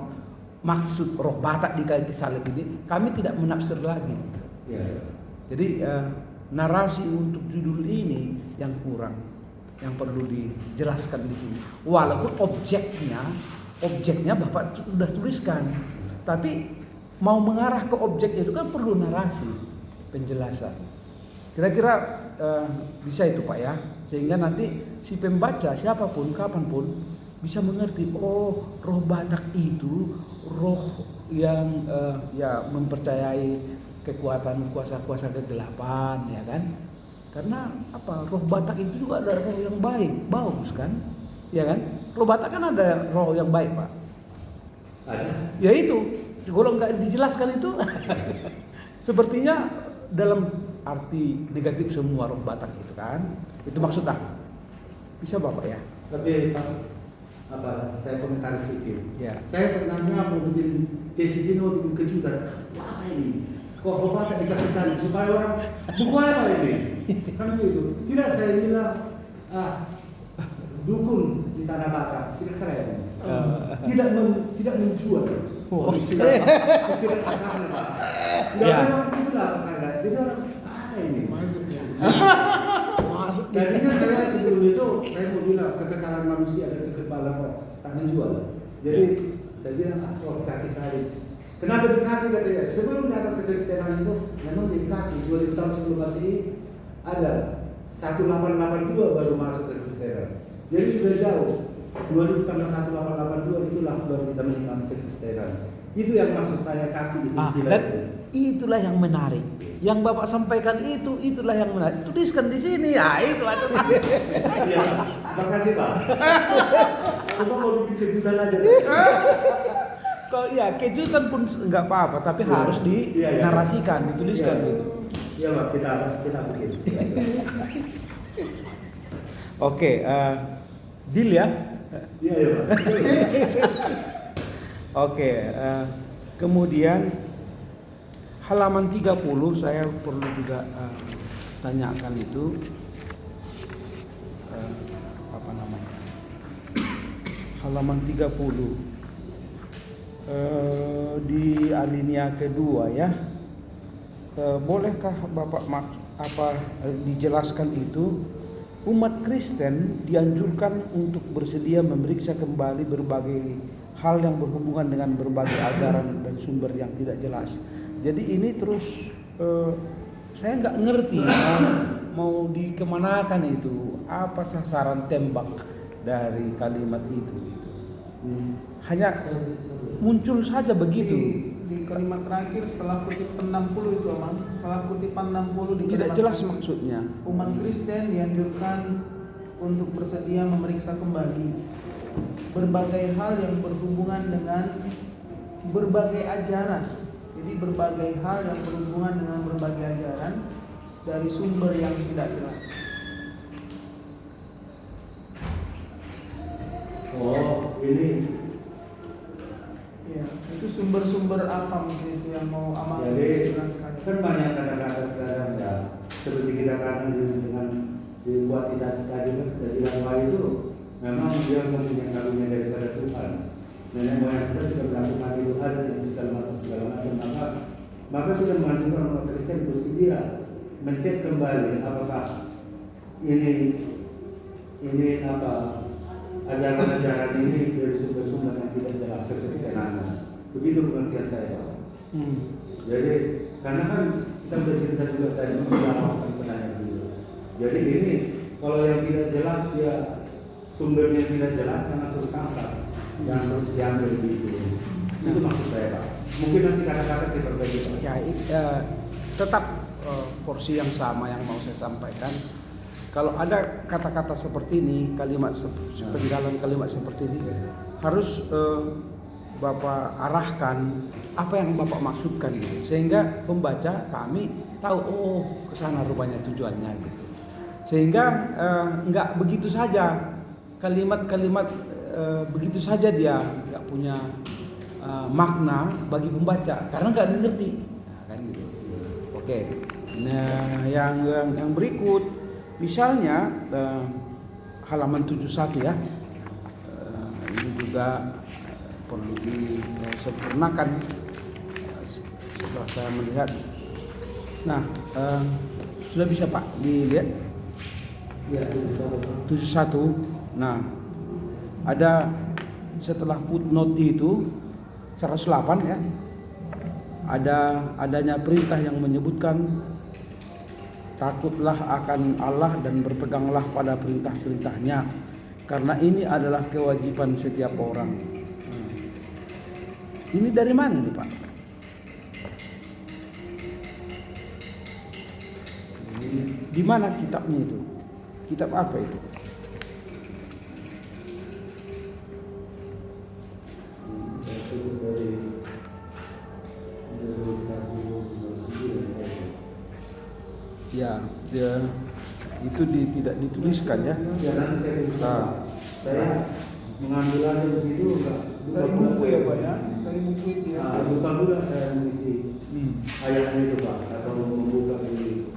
maksud roh Batak di kaki salib ini, kami tidak menafsir lagi. Ya. Jadi narasi untuk judul ini yang kurang, yang perlu dijelaskan di sini. Walaupun objeknya Bapak sudah tuliskan, tapi mau mengarah ke objeknya itu kan perlu narasi, penjelasan. Kira-kira bisa itu Pak ya, sehingga nanti si pembaca siapapun kapanpun bisa mengerti, oh roh Batak itu roh yang ya mempercayai kekuatan kuasa-kuasa kegelapan, ya kan? Karena apa? Roh Batak itu juga ada roh yang baik, bagus kan? Ya kan? Roh Batak kan ada roh yang baik Pak. Ada. Ya itu, kalau nggak dijelaskan itu, sepertinya dalam arti negatif semua roh Batak itu kan? Itu maksudnya. Bisa Bapak ya? Tapi Pak, saya komentar sedikit. Ya. Saya sebenarnya mau bikin tesis ini, mau bikin kejutan. Wah ini, kok roh Batak di kaki salib supaya orang buku apa ini? Kan begitu. Tidak saya bilang dukun di tanah Batak, tidak keren. Tidak menjual. Istilah kasarnya Pak. Ya. Memang itulah pasangan. Jadi orang ini. Maksudnya. Tadinya saya sebelum itu saya mau bilang kekekalan manusia dan kekebalan roh tak menjual. Jadi saya bilang roh kaki salib. Kenapa di kaki katanya? Sebelum datang ke Kristenan itu memang di kaki 2000 tahun sebelum Masehi ada 1882 baru masuk ke Kristenan. Jadi sudah jauh. 2000 tambah 1882 itulah baru kita menikmati ke Kristenan. Itu yang maksud saya kaki itu istilah itu. itulah yang menarik. Yang Bapak sampaikan itulah yang menarik. Tuliskan di sini ya, itu aja. Iya, makasih Pak. Coba mau bikin kejutan aja. Kalau ya kejutan pun nggak apa-apa, tapi Iya. harus Iya. dinarasikan, dituliskan Iya. gitu. Iya Pak, kita bikin. Oke, deal ya. Iya ya Pak. Oke, kemudian halaman 30 saya perlu juga tanyakan itu apa namanya? Halaman 30 di alinea kedua ya. Bolehkah Bapak dijelaskan itu umat Kristen dianjurkan untuk bersedia memeriksa kembali berbagai hal yang berhubungan dengan berbagai ajaran dan sumber yang tidak jelas. Jadi ini terus saya nggak ngerti mau dikemanakan itu, apa sasaran tembak dari kalimat itu. Hanya muncul saja begitu. Di kalimat terakhir setelah kutipan 60 itu Amang, setelah kutipan 60 di Tidak kalimat jelas terakhir, maksudnya. umat Kristen dianjurkan untuk bersedia memeriksa kembali berbagai hal yang berhubungan dengan berbagai ajaran. Jadi berbagai hal yang berhubungan dengan berbagai ajaran dari sumber yang tidak jelas. Oh, ini. Ya, itu sumber-sumber apa mungkin itu yang mau Amang Jadi jelaskan? kan banyak kata-kata sekarang ya, seperti kita katakan dengan dibuat tidak tadi kita bilang bahwa itu memang dia mempunyai karunia daripada Tuhan. Nenek moyang kita sudah melakukan itu ada dan segala macam maka sudah menganjurkan umat Kristen bersedia mencek kembali apakah ini apa ajaran-ajaran ini dari sumber-sumber yang tidak jelas kekristenan. Begitu pengertian saya Pak. Jadi karena kan kita sudah cerita juga tadi mengenai penanya dulu. Jadi ini kalau yang tidak jelas dia sumbernya tidak jelas karena terus tangkap yang terus diambil begitu. Itu maksud saya Pak. Mungkin nanti kata-kata saya berbagi Pak. Ya, tetap porsi yang sama yang mau saya sampaikan. Kalau ada kata-kata seperti ini, penjelasan kalimat seperti ini, harus Bapak arahkan apa yang Bapak maksudkan gitu. Sehingga pembaca kami tahu kesana rupanya tujuannya gitu. Sehingga nggak begitu saja kalimat-kalimat begitu saja dia nggak punya makna bagi pembaca karena nggak dimengerti. Nah, kan gitu. Oke. Nah, yang berikut misalnya halaman 71 ya. Ini juga perlu disempurnakan setelah saya melihat. Nah, sudah bisa Pak dilihat? Ya, 71. Nah, ada setelah footnote itu 108 ya. Adanya perintah yang menyebutkan takutlah akan Allah dan berpeganglah pada perintah-perintahnya karena ini adalah kewajiban setiap orang. Ini dari mana nih Pak? Di mana kitabnya itu? Kitab apa itu? Saya sebut dari 1 Ya, itu tidak dituliskan ya. Ya nanti saya tulis. Saya mengambil aja begitu Dari buku ya Pak ya, dari buku itu ya. lupa pula saya mengisi ayatnya itu Pak atau membuka di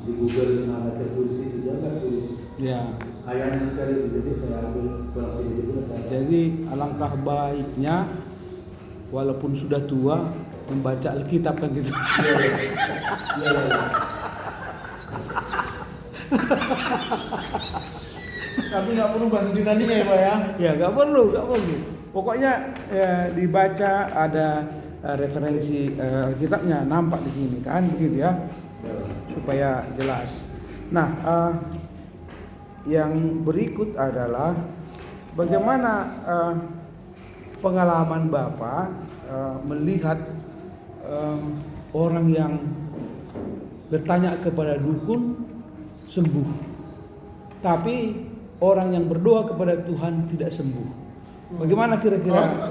Google nama tertulis itu jangan tulis Ya. ayatnya sekali jadi saya ambil kalau tidak pula saya. Jadi alangkah baiknya walaupun sudah tua membaca Alkitab kan gitu. Iya. Tapi nggak perlu bahasa Yunani ya Pak ya. Ya nggak perlu. Pokoknya ya, dibaca ada referensi kitabnya nampak di sini kan begitu ya supaya jelas. Nah, yang berikut adalah bagaimana pengalaman Bapak melihat orang yang bertanya kepada dukun sembuh, tapi orang yang berdoa kepada Tuhan tidak sembuh. Bagaimana kira-kira?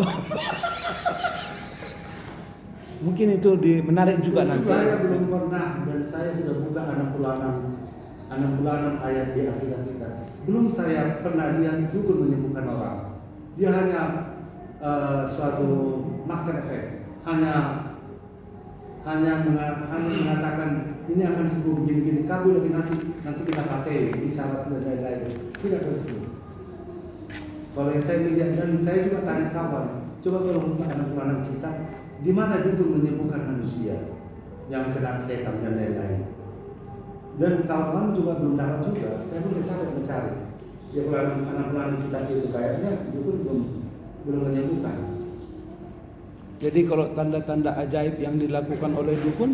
Mungkin itu menarik juga nanti. Saya belum pernah, dan saya sudah buka 6 bulanan ayat di Alkitab kita. Belum saya pernah lihat dukun menyembuhkan orang. Dia hanya suatu masker efek, hanya mengatakan ini akan sembuh begini-begini, kabul lagi nanti kita pakai isyarat dan lain-lain. Tidak sembuh. Kalau yang saya lihat, dan saya juga tanya kawan, coba kalau buka 6 bulanan kita, di mana dukun menyembuhkan manusia yang kena setan dan lain-lain. Dan kawan-kawan juga belum dapat juga. Saya pun mencari. Ya kalau 6 bulanan kita itu kayaknya dukun belum menyembuhkan. Jadi kalau tanda-tanda ajaib yang dilakukan oleh dukun,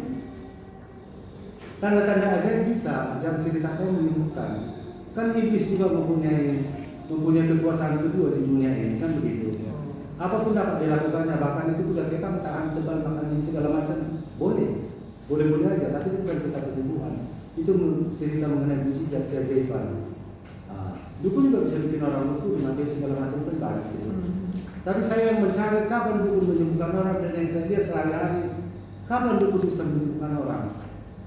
Tanda-tanda ajaib bisa, yang cerita saya menyembuhkan. Kan iblis juga mempunyai kekuasaan kedua di dunia ini, kan begitu. Apapun dapat dilakukannya, bahkan itu kuda kepang, tahan tebal, makan ini segala macam, boleh aja, tapi itu bukan cerita penyembuhan. Itu cerita mengenai mukjizat keajaiban. Dukun juga bisa bikin orang lumpuh, mati segala macam terbalik. Gitu. Tapi saya yang mencari kapan dukun menyembuhkan orang, dan yang saya lihat sehari-hari, kapan dukun bisa menyembuhkan orang.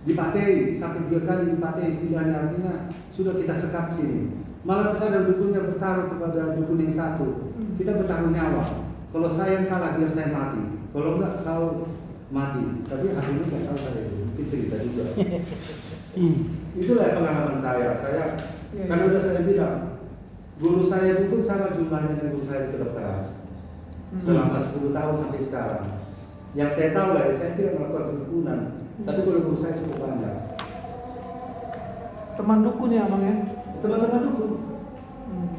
Dipatei, sampai 3 kali dipatei, istilahnya artinya sudah kita sekat sini. Malah terkadang dukunnya bertaruh kepada dukun yang satu. Kita bertaruh nyawa. Kalau saya yang kalah biar saya mati. Kalau enggak kau mati. Tapi hasilnya nggak tahu saya itu. Mungkin cerita juga. Itulah pengalaman saya. Kan udah saya bilang, guru saya dukun sama jumlahnya dengan guru saya di kedokteran. Selama 10 tahun sampai sekarang. Yang saya tahu lah, saya tidak melakukan kedukunan. Tapi kalau guru saya cukup banyak. Teman dukun ya Bang ya? Teman-teman dukun.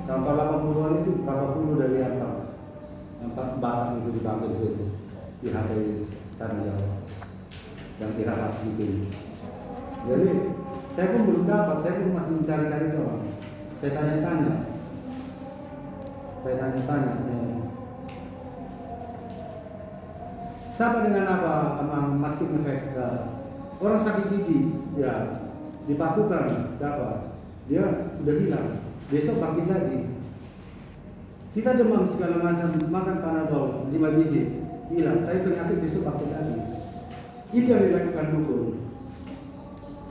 Tahun 80-an itu berapa puluh dari empat batang itu dibangun itu di hati Tanah Jawa yang dirawat gitu. Jadi saya pun belum dapat, saya pun masih mencari-cari doang. Saya tanya-tanya. Sama dengan apa masking efek orang sakit gigi ya dipakukan dapat dia udah hilang, besok bangkit lagi. Kita demam segala macam, makan Panadol 5 biji hilang, tapi penyakit besok bangkit lagi. Itu yang dilakukan dukun.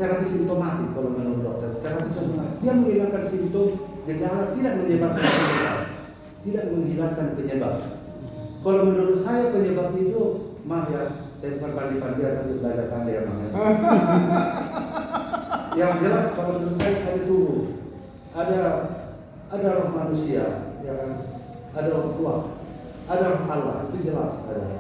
Terapi simptomatik kalau menurut dokter, terapi simptomatik dia menghilangkan simptom gejala, tidak menyebabkan penyebab, tidak menghilangkan penyebab. Kalau menurut saya penyebab itu, maaf ya, saya bukan pandai-pandai tapi belajar pandai ya Bang. Yang jelas kalau menurut saya ada tubuh, ada roh manusia, ya kan? Ada roh kuat, ada roh Allah, itu jelas ada.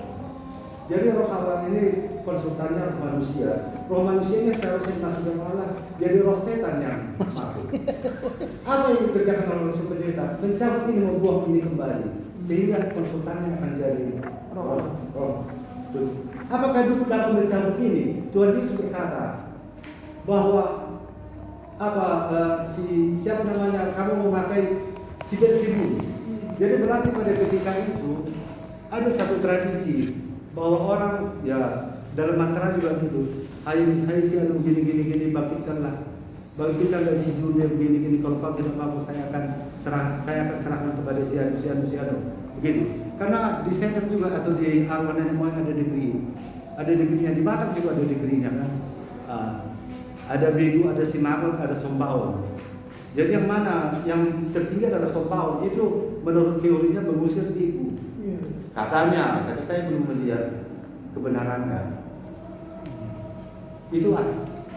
Jadi roh Allah ini konsultannya roh manusia. Roh manusia ini seharusnya masuk dalam Allah, jadi roh setan yang masuk. Apa yang dikerjakan oleh manusia pendeta? Mencabut ini, membuang ini kembali, sehingga konsultannya akan jadi roh. Apakah dukun dalam mencabut ini? Tuhan Yesus berkata bahwa siapa namanya, kamu memakai si Beelzebul. Jadi berarti pada ketika itu ada satu tradisi bahwa orang ya dalam mantra juga gitu. Hai si anu gini bangkitkanlah si dunia begini kalau kau tidak mampu saya akan serahkan kepada si anu begitu. Karena di setan juga atau di arwah nenek moyang ada negerinya, di Batak juga ada negerinya kan. Ada Begu, ada Simagot, ada Sombaon. Jadi yang mana yang tertinggi adalah Sombaon, itu menurut teorinya mengusir Begu. Katanya, tapi saya belum melihat kebenarannya. Itu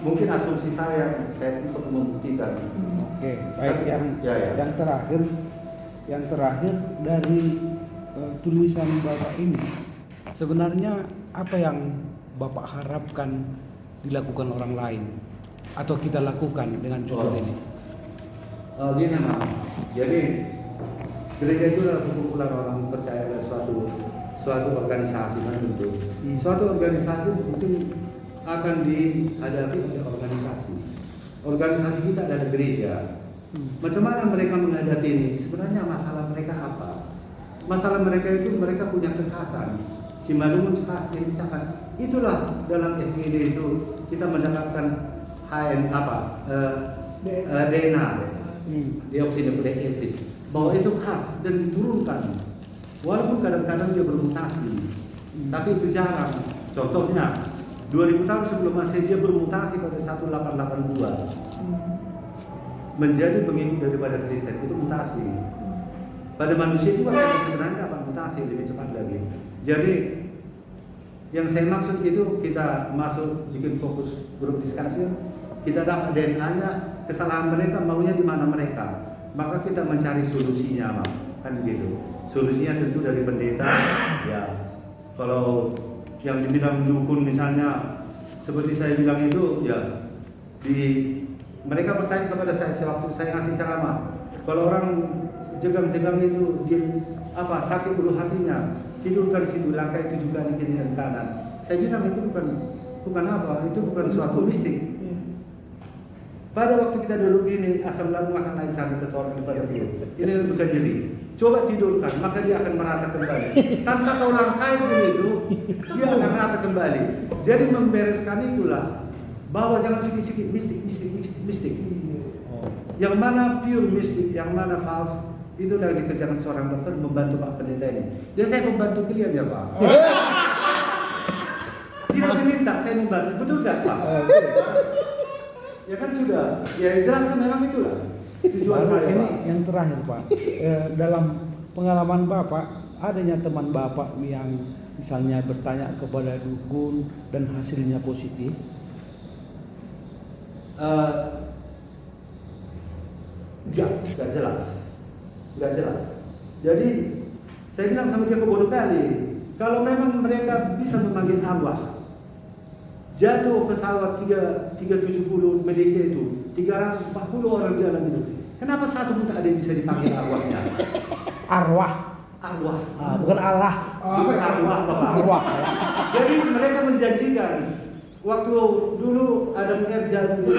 mungkin asumsi saya untuk membuktikan. Oke, baik yang terakhir dari tulisan Bapak ini, sebenarnya apa yang Bapak harapkan dilakukan orang lain atau kita lakukan dengan judul ini? Gini Mas, jadi gereja itu adalah kumpulan orang percaya pada suatu organisasi kan tentu. Suatu organisasi mungkin akan dihadapi oleh organisasi. Organisasi kita adalah gereja. Macam mana mereka menghadapi ini? Sebenarnya masalah mereka apa? Masalah mereka itu mereka punya kekhasan. Si Malumun khas ini sangat itulah dalam FGD itu kita mendapatkan DNA, deoksiribonukleik acid, bahwa itu khas dan diturunkan. Walaupun kadang-kadang dia bermutasi, tapi itu jarang. Contohnya 2000 tahun sebelum Masehi dia bermutasi pada 1882 menjadi pengikut daripada Kristen, itu mutasi. Pada manusia juga kan sebenarnya dapat mutasi lebih cepat lagi. Jadi yang saya maksud itu kita masuk bikin fokus grup diskusi, kita dapat DNA-nya, kesalahan mereka maunya di mana mereka, maka kita mencari solusinya, kan begitu. Solusinya tentu dari pendeta, ya. Kalau yang dibilang dukun misalnya, seperti saya bilang itu, ya mereka bertanya kepada saya sewaktu saya ngasih ceramah, kalau orang jegang-jegang itu dia sakit ulu hatinya, tidurkan di situ, langkah itu juga di kiri dan kanan. Saya bilang itu bukan suatu mistik. Pada waktu kita duduk gini, asam lambung akan naik sampai tertorong kepada dia. Ini bukan jeli. Coba tidurkan, maka dia akan merata kembali. Tanpa kau langkai begitu, dia akan merata kembali. Jadi membereskan itulah bahwa jangan sikit-sikit mistik. Yang mana pure mistik, yang mana false, itu adalah dikerjakan seorang dokter membantu Pak Pendeta ini. Jadi saya membantu kalian ya Pak. Tidak diminta, saya membantu. Betul nggak Pak? Ya kan sudah. Ya jelas memang itulah tujuan saya. Ini Pak. yang terakhir Pak. Dalam pengalaman Bapak, adanya teman Bapak yang misalnya bertanya kepada dukun dan hasilnya positif? Enggak jelas. Jadi saya bilang sama dia kebodoh kali. Kalau memang mereka bisa memanggil arwah, jatuh pesawat 370 Malaysia itu 340 orang di dalam itu. Kenapa satu pun tak ada yang bisa dipanggil arwahnya? Arwah. Bukan Bukan Allah. arwah, Bapak. Arwah. Jadi mereka menjanjikan waktu dulu Adam Air jatuh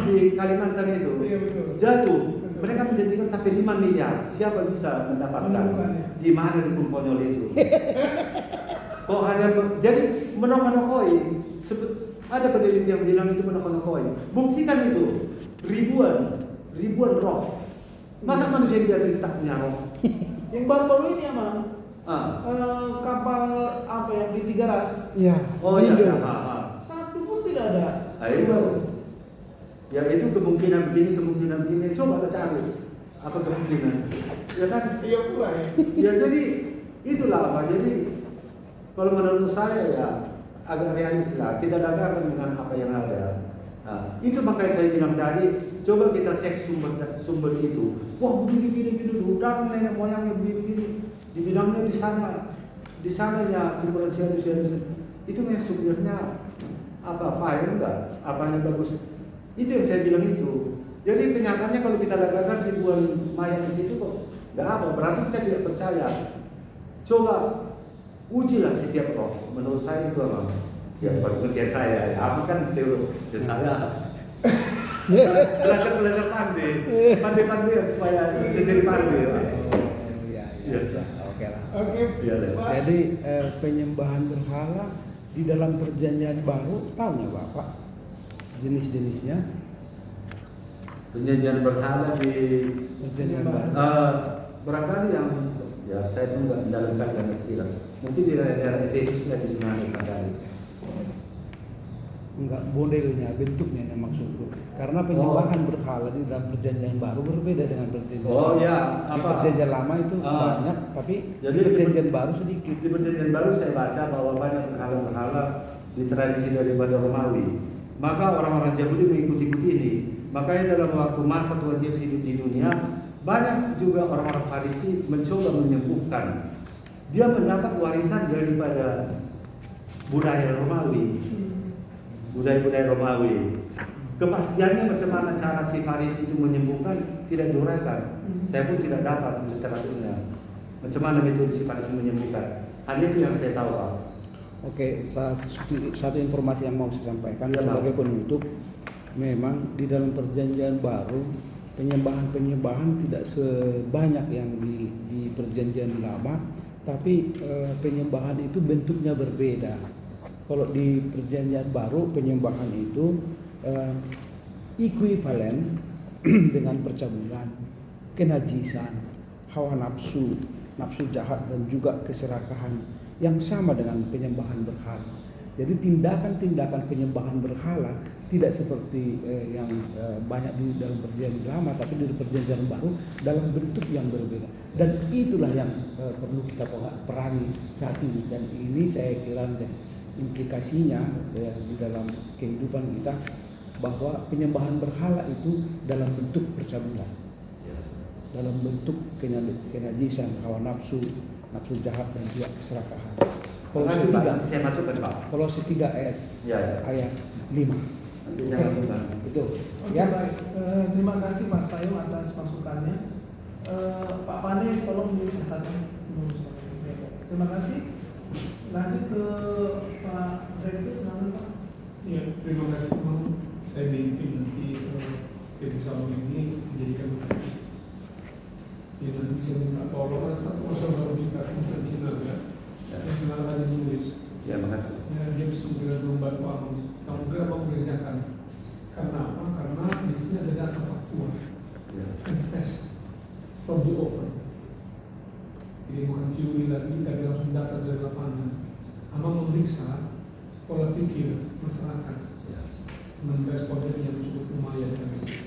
di Kalimantan itu. Iya, betul. Jatuh. Mereka menjanjikan sampai 5 miliar. Siapa bisa mendapatkan? Di mana dukun konyol itu? Kok hanya jadi menokoi. Ada peneliti yang bilang itu menokoi. Buktikan itu ribuan roh. Masa manusia yang jatuh tak punya roh? Yang baru-baru ini Amang, kapal apa yang di Tiga Ras, Ya. Oh iya. satu pun tidak ada. Itu. Ya itu kemungkinan begini. Coba kita cari apa kemungkinan. Ya kan? Iya pula ya. Ya jadi itulah apa. Jadi kalau menurut saya ya agak realis lah. Kita dagangkan dengan apa yang ada. Nah, itu makanya saya bilang tadi, coba kita cek sumber itu. Wah begini udang nenek moyangnya begini. Dibilangnya di sana kuburan siapa. Itu yang sebenarnya file enggak? Apanya bagus? Itu yang saya bilang itu. Jadi kenyataannya kalau kita dagangkan ribuan mayat di situ kok nggak apa, berarti kita tidak percaya. Coba ujilah setiap roh. Menurut saya itu apa? Ya pengertian saya. Ya apa kan teori saya. Belajar pandai supaya bisa jadi pandai. Iya. Oke lah. Oke. Iya deh. Jadi penyembahan berhala di dalam perjanjian baru, tahu nggak Bapak jenis-jenisnya? Penyajian berhala di Perjanjian baru. barangkali yang ya saya pun nggak mendalamkan dengan sekilas. Mungkin di daerah Efesusnya di sana barangkali. Enggak, modelnya, bentuknya yang maksudku. Karena penyembahan berhala di dalam perjanjian baru berbeda dengan perjanjian Oh lama. ya, Di perjanjian lama itu banyak, tapi jadi perjanjian baru sedikit. Di perjanjian baru saya baca bahwa banyak berhala-berhala di tradisi daripada Romawi. Maka orang-orang Yahudi mengikuti ini. Makanya dalam waktu masa Tuhan Yesus hidup di dunia, banyak juga orang-orang Farisi mencoba menyembuhkan. Dia mendapat warisan daripada budaya Romawi. Budaya-budaya Romawi. Kepastiannya macam mana cara si Farisi itu menyembuhkan tidak diuraikan. Saya pun tidak dapat literaturnya. Macam mana metode si Farisi menyembuhkan. Hanya itu yang saya tahu, Pak. Oke, satu informasi yang mau saya sampaikan Ya, sebagai penutup, memang di dalam perjanjian baru penyembahan tidak sebanyak yang di perjanjian lama, tapi penyembahan itu bentuknya berbeda. Kalau di perjanjian baru penyembahan itu ekuivalen dengan percabulan, kenajisan, hawa nafsu, nafsu jahat dan juga keserakahan yang sama dengan penyembahan berhala. Jadi tindakan-tindakan penyembahan berhala tidak seperti yang banyak di dalam perjanjian lama, tapi di perjanjian baru dalam bentuk yang berbeda. Dan itulah yang perlu kita perangi saat ini. Dan ini saya kira implikasinya di dalam kehidupan kita, bahwa penyembahan berhala itu dalam bentuk percabulan, dalam bentuk kenajisan, hawa nafsu, nafsu jahat dan juga keserakahan. Kolose 3, saya masukkan Pak. Kolose 3 ayat Ya. ayat 5. Nanti saya masukkan. Itu. Oke, Ya. baik. Terima kasih Mas Sayung atas masukannya. Pak Pane, tolong dicatatkan. Terima kasih. Lanjut ke Pak Direktur, silakan Pak. Iya, terima kasih Bang. Saya mimpi nanti kerjasama ini dijadikan ya nanti bisa minta tolong satu orang baru kita instansi ya. Yang sekarang ada nulis. Ya, makasih. Ya, dia bisa membantu aku. Kamu kira mau mengerjakan? Karena apa? Karena di sini ada data faktual. Ya. Confess from the offer. Jadi bukan teori lagi, tapi langsung data dari lapangan. Ama memeriksa pola pikir masyarakat, Ya. meresponden yang cukup lumayan tadi.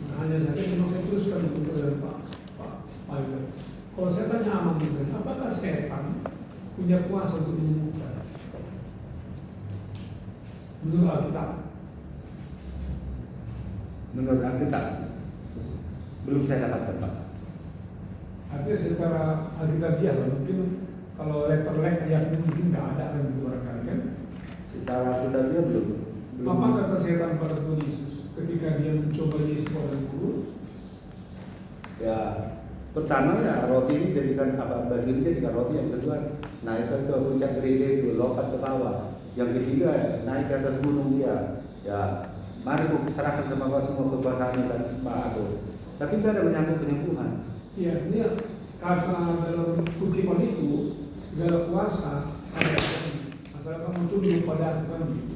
Nah, hanya saja memang saya teruskan untuk Pak Pilot. Kalau saya tanya Amang misalnya, apakah setan punya kuasa untuk menyembuhkan? Menurut Alkitab, Menurut Alkitab belum saya dapatkan Pak. artinya secara Alkitabiah mungkin kalau letter-letter ayatnya mungkin nggak ada kan di luar kali kan? Secara Alkitabiah belum. Apa kata setan pada Tuhan Yesus ketika dia mencoba Yesus pada guru? Ya, pertama ya roti ini jadikan apa? Bagi ini jadikan roti. Yang kedua naik ke puncak gereja itu, lompat ke bawah. Yang ketiga naik ke atas gunung dia. Ya, mari aku serahkan sama kau semua kekuasaan dan sembah aku. Tapi tidak ada menyangkut penyembuhan. Ya, ini karena dalam kutipan itu segala kuasa ada asal kamu tunduk pada Tuhan itu.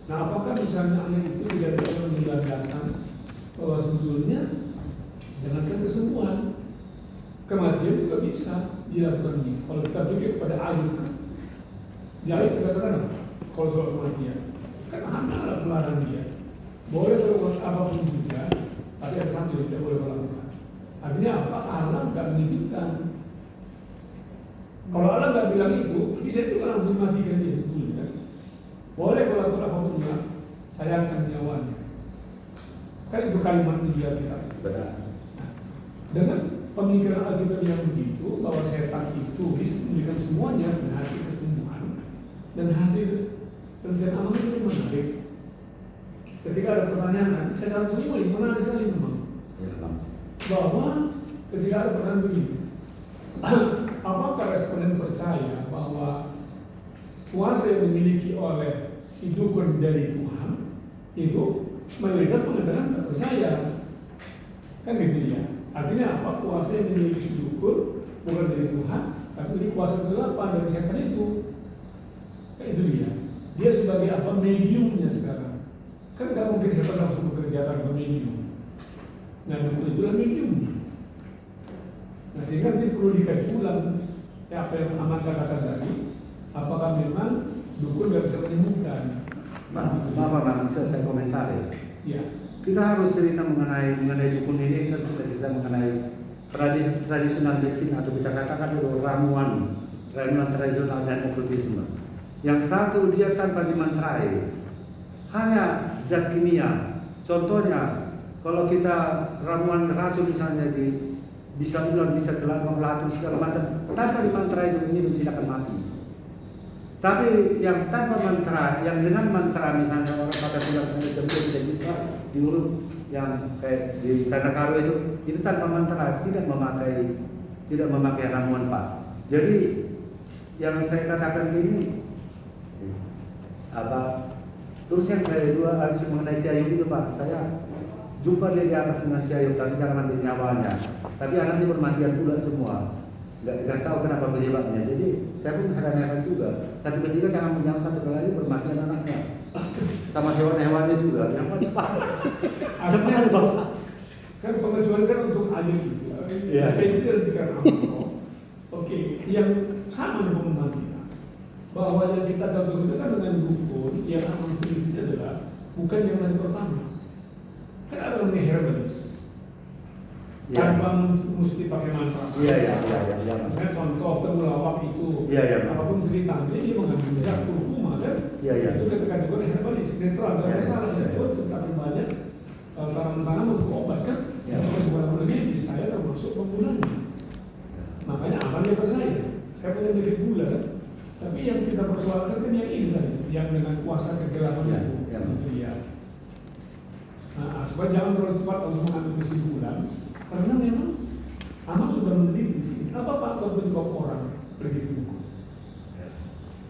Nah, apakah misalnya ayat itu dijadikan menjadi landasan bahwa sebetulnya jangankan kesembuhan, kematian juga bisa dilakukan ini. Kalau kita pikir pada Ayub, di Ayub dikatakan apa? Kalau soal kematian, kan hanya ada melarang dia. Boleh berbuat apapun juga, tapi ada satu yang tidak boleh melakukan. Artinya apa? Allah nggak mengizinkan. Kalau Allah nggak bilang itu, bisa itu kan langsung matikan dia sebetulnya. Boleh melakukan apapun juga, sayangkan nyawanya. Kan itu kalimat dia kita. Benar. Nah, dengan pemikiran Alkitab yang begitu, bahwa setan itu bisa memberikan semuanya dan hasil kesembuhan dan hasil penelitian amal itu menarik. Ketika ada pertanyaan, setan semua yang menarik sekali memang. Ya, Bang. Bahwa ketika ada pertanyaan begini, apakah responden percaya bahwa kuasa yang dimiliki oleh si dukun dari Tuhan itu mayoritas mengatakan tidak percaya, kan gitu ya. Artinya apa? Kuasa yang dimiliki si dukun bukan dari Tuhan, tapi dari kuasa kegelapan dari setan itu. Kan itu dia. Dia sebagai apa? Mediumnya sekarang. Kan nggak mungkin setan langsung bekerja tanpa medium. Nah, dukun itulah mediumnya. Nah, sehingga nanti perlu dikaji ulang ya, apa yang Aman katakan tadi. Apakah memang dukun nggak bisa menyembuhkan? Maaf, bisa saya komentari. Ya. Kita harus cerita mengenai dukun ini, kan kita cerita mengenai tradisional medicine atau kita katakan dulu ramuan tradisional dan okkultisme. Yang satu dia tanpa dimantrai, hanya zat kimia. Contohnya, kalau kita ramuan racun misalnya bisa ular, bisa melatu segala macam, tanpa dimantrai itu minum silakan mati. Tapi yang tanpa mantra, yang dengan mantra misalnya orang pada bilang tidak juga diurut yang kayak di Tanah Karo itu tanpa mantra, tidak memakai ramuan Pak. Jadi yang saya katakan ini apa? Terus yang saya dua harus mengenai si Ayub itu Pak, saya jumpa dia di atas dengan si Ayub, tapi jangan ambil nyawanya. Tapi anaknya bermatian pula semua. Nggak dikasih tahu kenapa penyebabnya. Jadi saya pun heran-heran juga. Satu ketika jangan menjawab satu kali bermatian anaknya. Sama hewan-hewannya juga. Yang cepat. Artinya kan pengecualian kan untuk air gitu. Iya. Saya itu artikan apa? Oke, yang sama dengan pemahaman kita bahwa yang kita gabungkan dengan dukun yang aman prinsip adalah bukan yang dari pertama. Kan ada namanya herbalis. Iya. Tanpa mesti pakai mantra. Iya. Misalnya contoh temulawak itu, Iya. apapun ceritanya dia mengambil zat kurkuma kan? Iya. Itu kita kategori herbalis, netral, nggak Iya, masalah. iya. Itu ceritakan banyak tanaman-tanaman untuk obat kan? Iya. Bukan medis, saya termasuk penggunanya. Makanya aman dia percaya. Saya punya penyakit gula kan? Tapi yang kita persoalkan kan yang ini tadi, yang dengan kuasa kegelapan Iya, itu. iya. Iya. Nah, supaya jangan terlalu cepat langsung mengambil kesimpulan, karena memang anak sudah meneliti di sini. Apa faktor penyebab orang pergi ke dukun?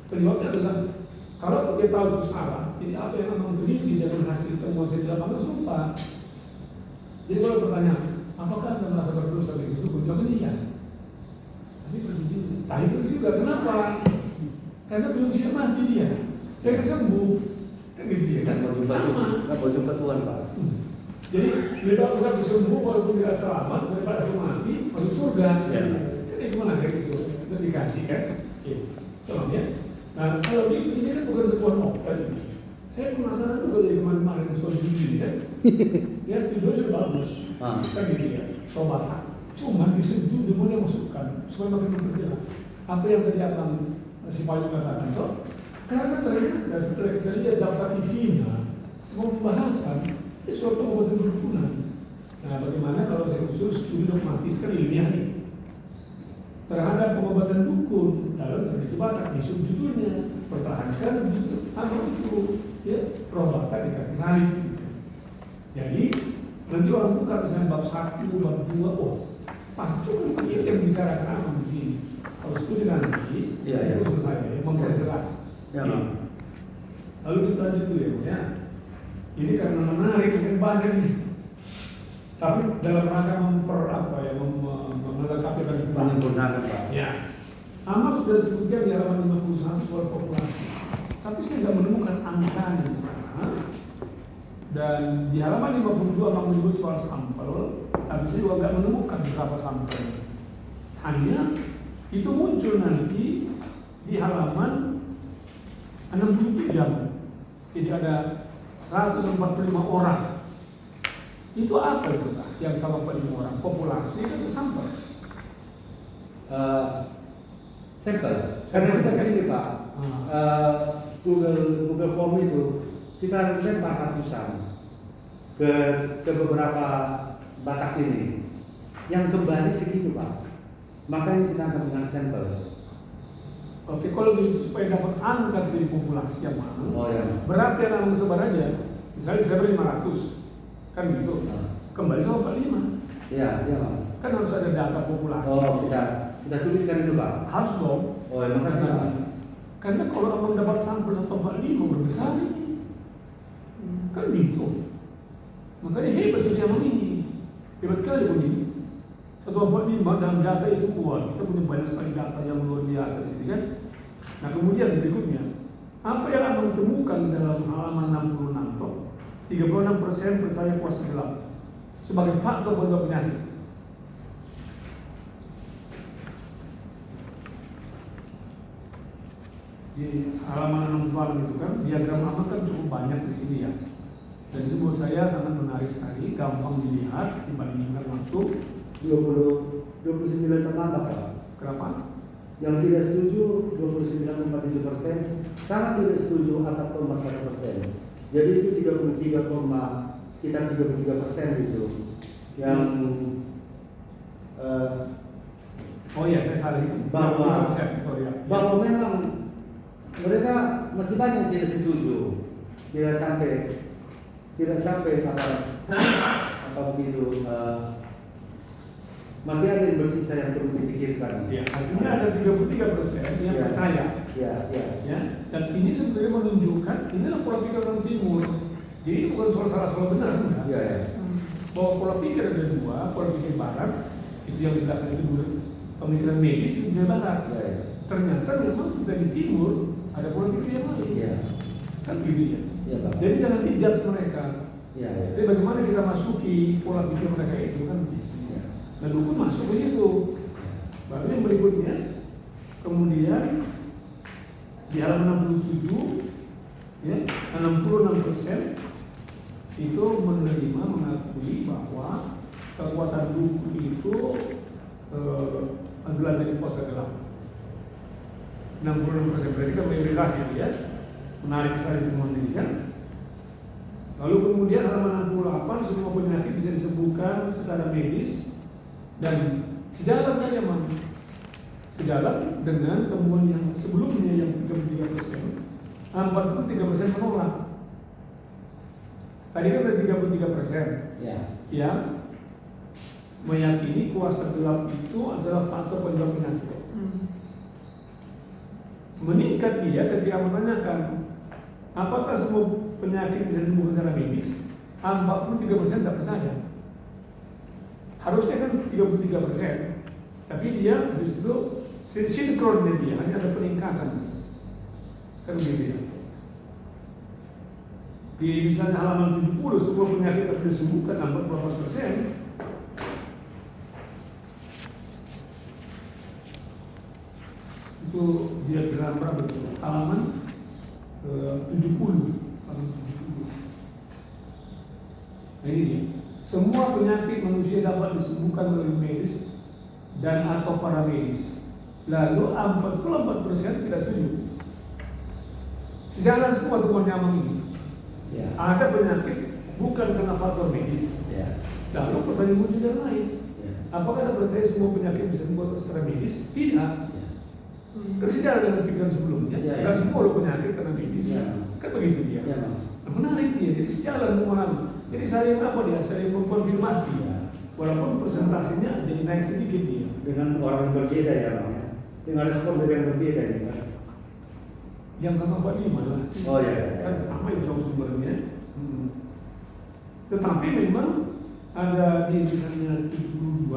Penyebabnya adalah kalau dia tahu itu salah, jadi apa yang anak teliti dengan hasil temuan saya di lapangan serupa. Jadi kalau bertanya, apakah anda merasa berdosa pergi ke dukun? Jawabannya iya. Tapi pergi juga. Tapi pergi juga. Kenapa? Karena belum siap mati dia. Dia akan sembuh. Kan gitu ya kan? Sama. Nggak mau jumpa Tuhan Pak. Jadi lebih bagus aku sembuh walaupun tidak selamat daripada aku mati masuk surga. Ya. Jadi gimana kayak gitu? Itu dikaji kan? Iya. Tolong ya. Nah kalau ini kan bukan sebuah novel ini. Saya penasaran juga dari kemarin-kemarin soal ini kan. Ya videonya sudah bagus. Kan gitu ya. Coba. Cuma disetuju dia masukkan supaya makin memperjelas apa yang tadi akan si Payu katakan toh. Karena ternyata setelah kita lihat daftar isinya semua pembahasan itu suatu obat yang berguna. Nah, bagaimana kalau saya khusus studi dogmatis kan ilmiah nih terhadap pengobatan dukun dalam tradisi Batak di subjudulnya pertahankan justru apa itu ya perobatan di kaki salib. Jadi nanti orang buka misalnya bab 1, bab 2, oh pasti kan kita yang bicara kenapa di sini. Kalau studi nanti, Iya. khusus saya memperjelas. Ya, Bang. Lalu kita lanjut dulu ya. Ini karena menarik, mungkin banyak nih. Tapi dalam rangka melengkapi dan Menyempurnakan Pak. ya. Amal sudah disebutkan di halaman 51 soal populasi. Tapi saya tidak menemukan angkanya di sana. Dan di halaman 52 Amal menyebut soal sampel. Tapi saya juga tidak menemukan berapa sampel. Hanya itu muncul nanti di halaman 63. Jadi ada 145 orang. Itu apa itu Pak? Yang 145 orang? Populasi atau sampel? Sampel. Sampel, Karena kita kan? begini Pak. Google Form itu kita lempar ratusan ke beberapa Batak ini. Yang kembali segitu Pak. Makanya kita akan dengan sampel. Oke, kalau gitu supaya dapat angka dari populasi yang mana? Oh ya. Berapa yang akan sebar aja? Misalnya saya beri 500, kan gitu. Kembali sama 45. Iya, iya Pak. Kan harus ada data populasi. Oh, kita tuliskan itu Pak. Harus dong. Oh, ya, makasih Pak. Karena kalau abang dapat sampel 145 berbesar ini, kan gitu. Makanya hebat sih dia ini. Hebat kali pun ini. 145 dalam data itu kuat. Kita punya banyak sekali data yang luar biasa, gitu kan? Nah kemudian berikutnya, apa yang abang temukan dalam halaman 66 toh? 36% bertanya kuasa gelap sebagai faktor penyebab penyakit. Di halaman 66 itu kan diagram amal kan cukup banyak di sini ya. Dan itu menurut saya sangat menarik sekali, gampang dilihat, dibandingkan langsung. 29 terlambat Pak. Kenapa? Yang tidak setuju 29,7%, sangat tidak setuju 4,1%. Jadi itu 33, sekitar 33% itu yang Oh iya, saya salah itu. Bahwa- ya. bahwa memang mereka masih banyak yang tidak setuju, tidak sampai apa begitu. Masih ada yang bersisa yang perlu dipikirkan. Ya, artinya ada 33% yang Ya. percaya. Ya. Ya, dan ini sebetulnya menunjukkan inilah pola pikir orang timur. Jadi ini bukan soal salah soal benar, enggak. Ya. Bahwa pola pikir ada dua, pola pikir barat itu yang dikatakan itu pemikiran medis di dunia barat. Ya. Ternyata memang kita di timur ada pola pikir yang lain. Iya. Kan gitu ya. Iya, Pak. Jadi jangan dijudge mereka. Iya, iya. Jadi bagaimana kita masuki pola pikir mereka itu kan? Iya. Nah dukun masuk ke situ. Baru yang berikutnya, kemudian di halaman 67, ya 66% itu menerima mengakui bahwa kekuatan dukun itu adalah dari kuasa gelap. 66% berarti kan mayoritas ya. Menarik sekali temuan ini kan. Lalu kemudian halaman 68 semua penyakit bisa disembuhkan secara medis dan sejalan kan ya Mam? Sejalan dengan temuan yang sebelumnya yang 33%, 43% menolak. Tadi kan ada 33% Iya. yang meyakini kuasa gelap itu adalah faktor penyebab penyakit. Meningkat dia ketika menanyakan apakah semua penyakit bisa disembuhkan secara medis, 43% tidak percaya. Harusnya kan 33%, tapi dia justru sinkronnya dia hanya ada peningkatan. Kan begitu ya. Di misalnya halaman 70 semua penyakit bisa disembuhkan 48%. Itu dia kira berapa itu? Halaman 70. Nah ini dia. Semua penyakit manusia dapat disembuhkan melalui medis dan atau paramedis. Lalu 44% tidak setuju. Sejalan semua temuan Amang ini. Iya. Ada penyakit bukan karena faktor medis. Iya. Lalu pertanyaan muncul yang lain. Iya. Apakah Anda percaya semua penyakit bisa disembuhkan secara medis? Tidak. Iya. Sejalan dengan pikiran sebelumnya. Iya, iya. Tidak semua lo penyakit karena medis. Iya. Kan begitu dia. Iya, Bang. Nah, menarik dia. Jadi sejalan temuan. Jadi saling apa dia? Saling mengkonfirmasi. Iya. Walaupun presentasinya jadi naik sedikit dia. Dengan orang yang berbeda ya, Bang ya. Dengan respon dari yang berbeda ya, Bang. Yang 145 lah. Oh iya. Kan sama itu sumbernya. Tetapi memang ada di misalnya 72,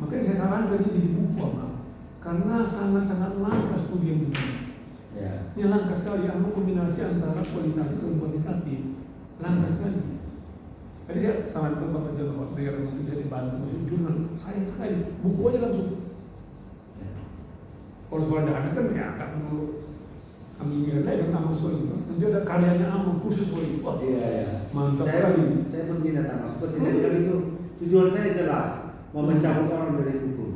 makanya saya sarankan ini jadi buku Bang. Karena sangat-sangat langka studi yang begini. Ya. Ini langka sekali, kombinasi antara kualitatif dan kuantitatif. Langka sekali. Tadi saya sarankan Bapak Jalan Mayor untuk jadi bantu masuk jurnal. Sayang sekali, buku aja langsung. Kalau soal dana kan ya nggak perlu kami ingat lagi kan Amang soal itu. Nanti ada karyanya Amang khusus soal itu. Wah, Iya, iya. mantap Saya sekali. berbeda sama seperti saya bilang itu tujuan saya jelas mau mencabut orang dari hukum,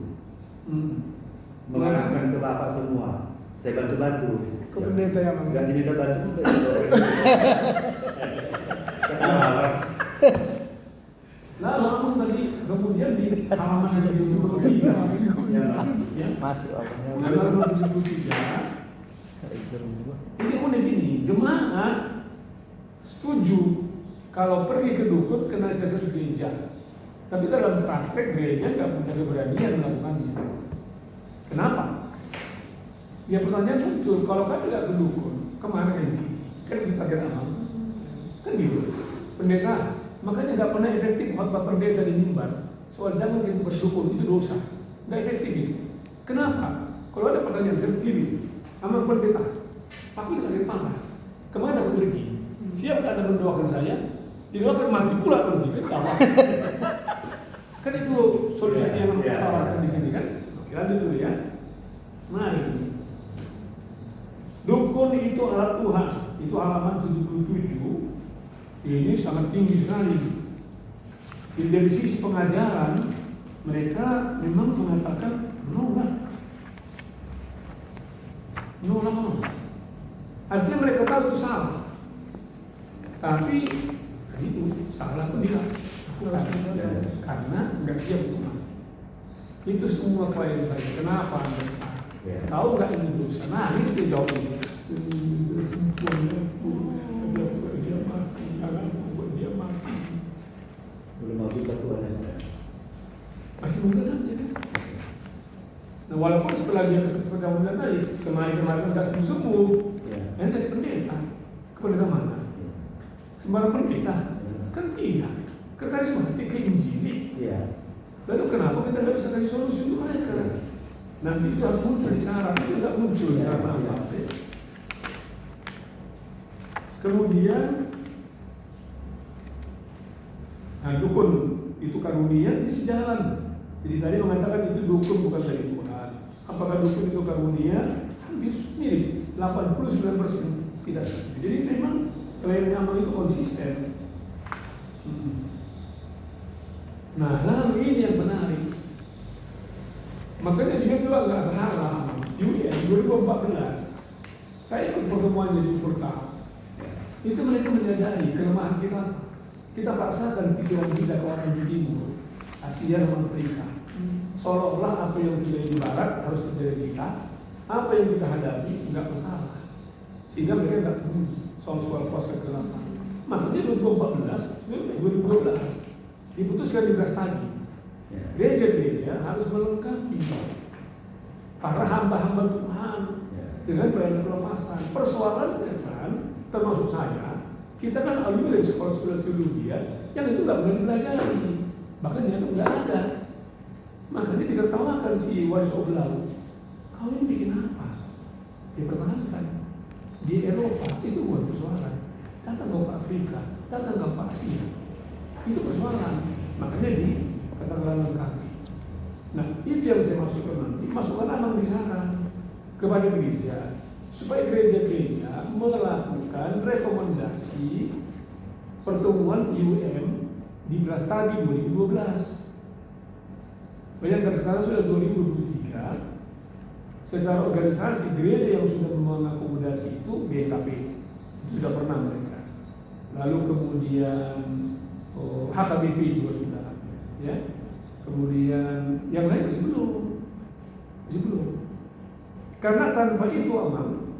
mengarahkan ke bapak semua. Saya bantu-bantu. Ke pendeta ya Bang. Nggak diminta bantu saya. Kenapa? Lalu Amang tadi kemudian di halaman yang 73 ya. Masuk apa? Halaman 73 ini unik ini, jemaat setuju kalau pergi ke dukun kena sesuatu gereja. Tapi dalam praktek gereja nggak punya keberanian melakukannya. Kenapa? Ya pertanyaan muncul, kalau kami nggak ke dukun, kemana ini? Kan itu target Amang. Kan gitu. Pendeta, makanya nggak pernah efektif khotbah pendeta di mimbar. Soal jangan kita berdukun, itu dosa. Nggak efektif itu. Kenapa? Kalau ada pertanyaan seperti ini, Amang pendeta, aku sakit parah. Kemana aku pergi? Siap Anda mendoakan saya? Tidak akan mati pula nanti kan apa? Kan itu solusi yang ditawarkan di sini kan? Kira dulu ya. Mari. Dukun itu alat Tuhan. Itu halaman 77. Ini sangat tinggi sekali. Jadi dari sisi pengajaran mereka memang mengatakan no. Artinya mereka tahu itu salah. Tapi itu salah pun tidak. Karena nggak siap Tuhan. Itu semua klien saya. Kenapa Anda salah? Tahu nggak ini dosa? Nah ini dia jawab ini. Dia mati. Belum mau buka Tuhan ya. Masih mungkin aja kan? Nah walaupun setelah dia seperti yang bilang tadi kemarin nggak sembuh, dan saya pendeta, ke pendeta mana? Sembarang pendeta, kan tidak. Ke karismatik, ke injili. Lalu kenapa kita nggak bisa kasih solusi untuk mereka? Nanti itu harus muncul di syarat, itu nggak muncul di syarat apa? Kemudian dukun itu karunia, ini sejalan. Jadi tadi mengatakan itu dukun bukan dari Tuhan. Apakah dukun itu karunia? Hampir mirip, 89% tidak. Jadi memang klaim amal itu konsisten. Nah, lalu ini yang menarik. Makanya dia juga nggak salah. UN 2014, saya ikut pertemuannya di Furka. Itu mereka menyadari kelemahan kita. Kita paksakan pikiran kita ke orang di timur, Asia dan Afrika. Seolah-olah apa yang terjadi di Barat harus terjadi di kita. Apa yang kita hadapi nggak masalah. Sehingga mereka nggak peduli soal puasa ke-8. Makanya 2014, 2012 diputuskan di Brastagi. Gereja-gereja harus melengkapi para hamba-hamba Tuhan dengan pelayanan pelepasan. Persoalannya kan, termasuk saya, kita kan alumni dari sekolah teologi yang itu nggak pernah dipelajari, bahkan yang nggak ada. Makanya ditertawakan si Waris Oblau. Kau ini bikin apa? Dipertahankan di Eropa itu bukan persoalan. Datang ke Afrika, datang ke Asia, itu persoalan. Makanya dikatakan lengkapi. Nah, itu yang saya maksudkan nanti. Masukkan anak di sana kepada gereja supaya gereja-gereja melakukan rekomendasi pertemuan IUM di Brastagi 2012. Bayangkan sekarang sudah 2023. Secara organisasi gereja yang sudah mengakomodasi itu BKP itu sudah pernah mereka. Lalu kemudian HKBP juga sudah, ya. Kemudian yang lain masih belum. Karena tanpa itu aman,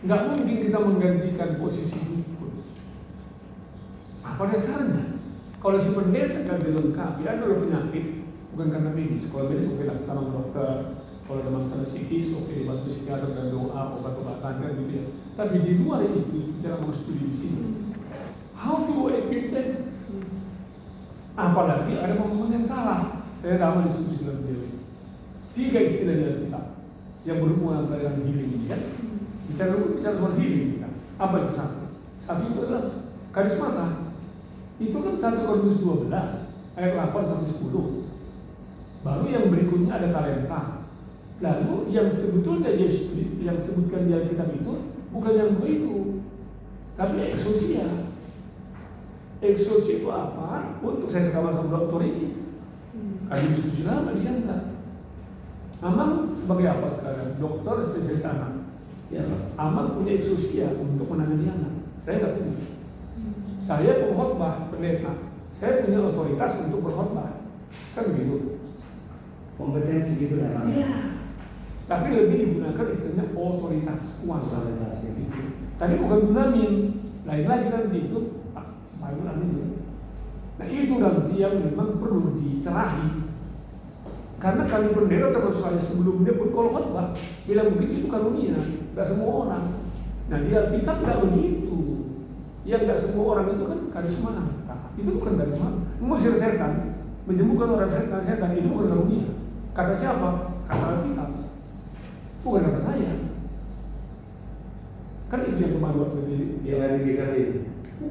nggak mungkin kita menggantikan posisi dukun. Apa dasarnya? Kalau si pendeta nggak dilengkapi, ada penyakit bukan karena medis. Kalau medis oke lah, tanam dokter. Kalau ada masalah psikis, oke dibantu psikiater dan doa, obat-obatan kan gitu ya. Tapi di luar itu, kita mau studi di sini. How to equip them? Apalagi ada pemahaman yang salah. Saya lama diskusi dengan beliau. 3 istilah di Alkitab yang berhubungan dengan pelayanan healing ini kan. Bicara soal healing kan. Apa itu satu? Satu itu adalah karismata. Itu kan 1 Korintus 12 ayat 8 sampai 10. Baru yang berikutnya ada talenta. Lalu yang sebetulnya Yesus yang sebutkan di Alkitab itu bukan yang itu, tapi eksosia. Eksosia itu apa? Untuk saya sama-sama dokter ini ada diskusi lama di sana. Amang sebagai apa sekarang? Dokter spesialis anak. Ya, Amang punya eksosia untuk menangani anak. Saya nggak punya. Saya pengkhotbah, pendeta. Saya punya otoritas untuk berkhotbah. Kan begitu. Kompetensi gitu ya, Bang. Iya. Tapi lebih digunakan istilahnya otoritas, kuasa. Tadi bukan dunamin, lain lagi nanti itu amin. Nah itu nanti yang memang perlu dicerahi. Karena kami pendeta termasuk saya sebelumnya pun kalau khotbah bilang begitu itu karunia, nggak semua orang. Nah di Alkitab nggak begitu. Yang nggak semua orang itu kan karisma. Nah, itu bukan karisma. Mengusir setan, menyembuhkan orang setan itu bukan karunia. Kata siapa? Kata Alkitab. Bukan kata saya. Kan itu yang kemarin waktu di GKP.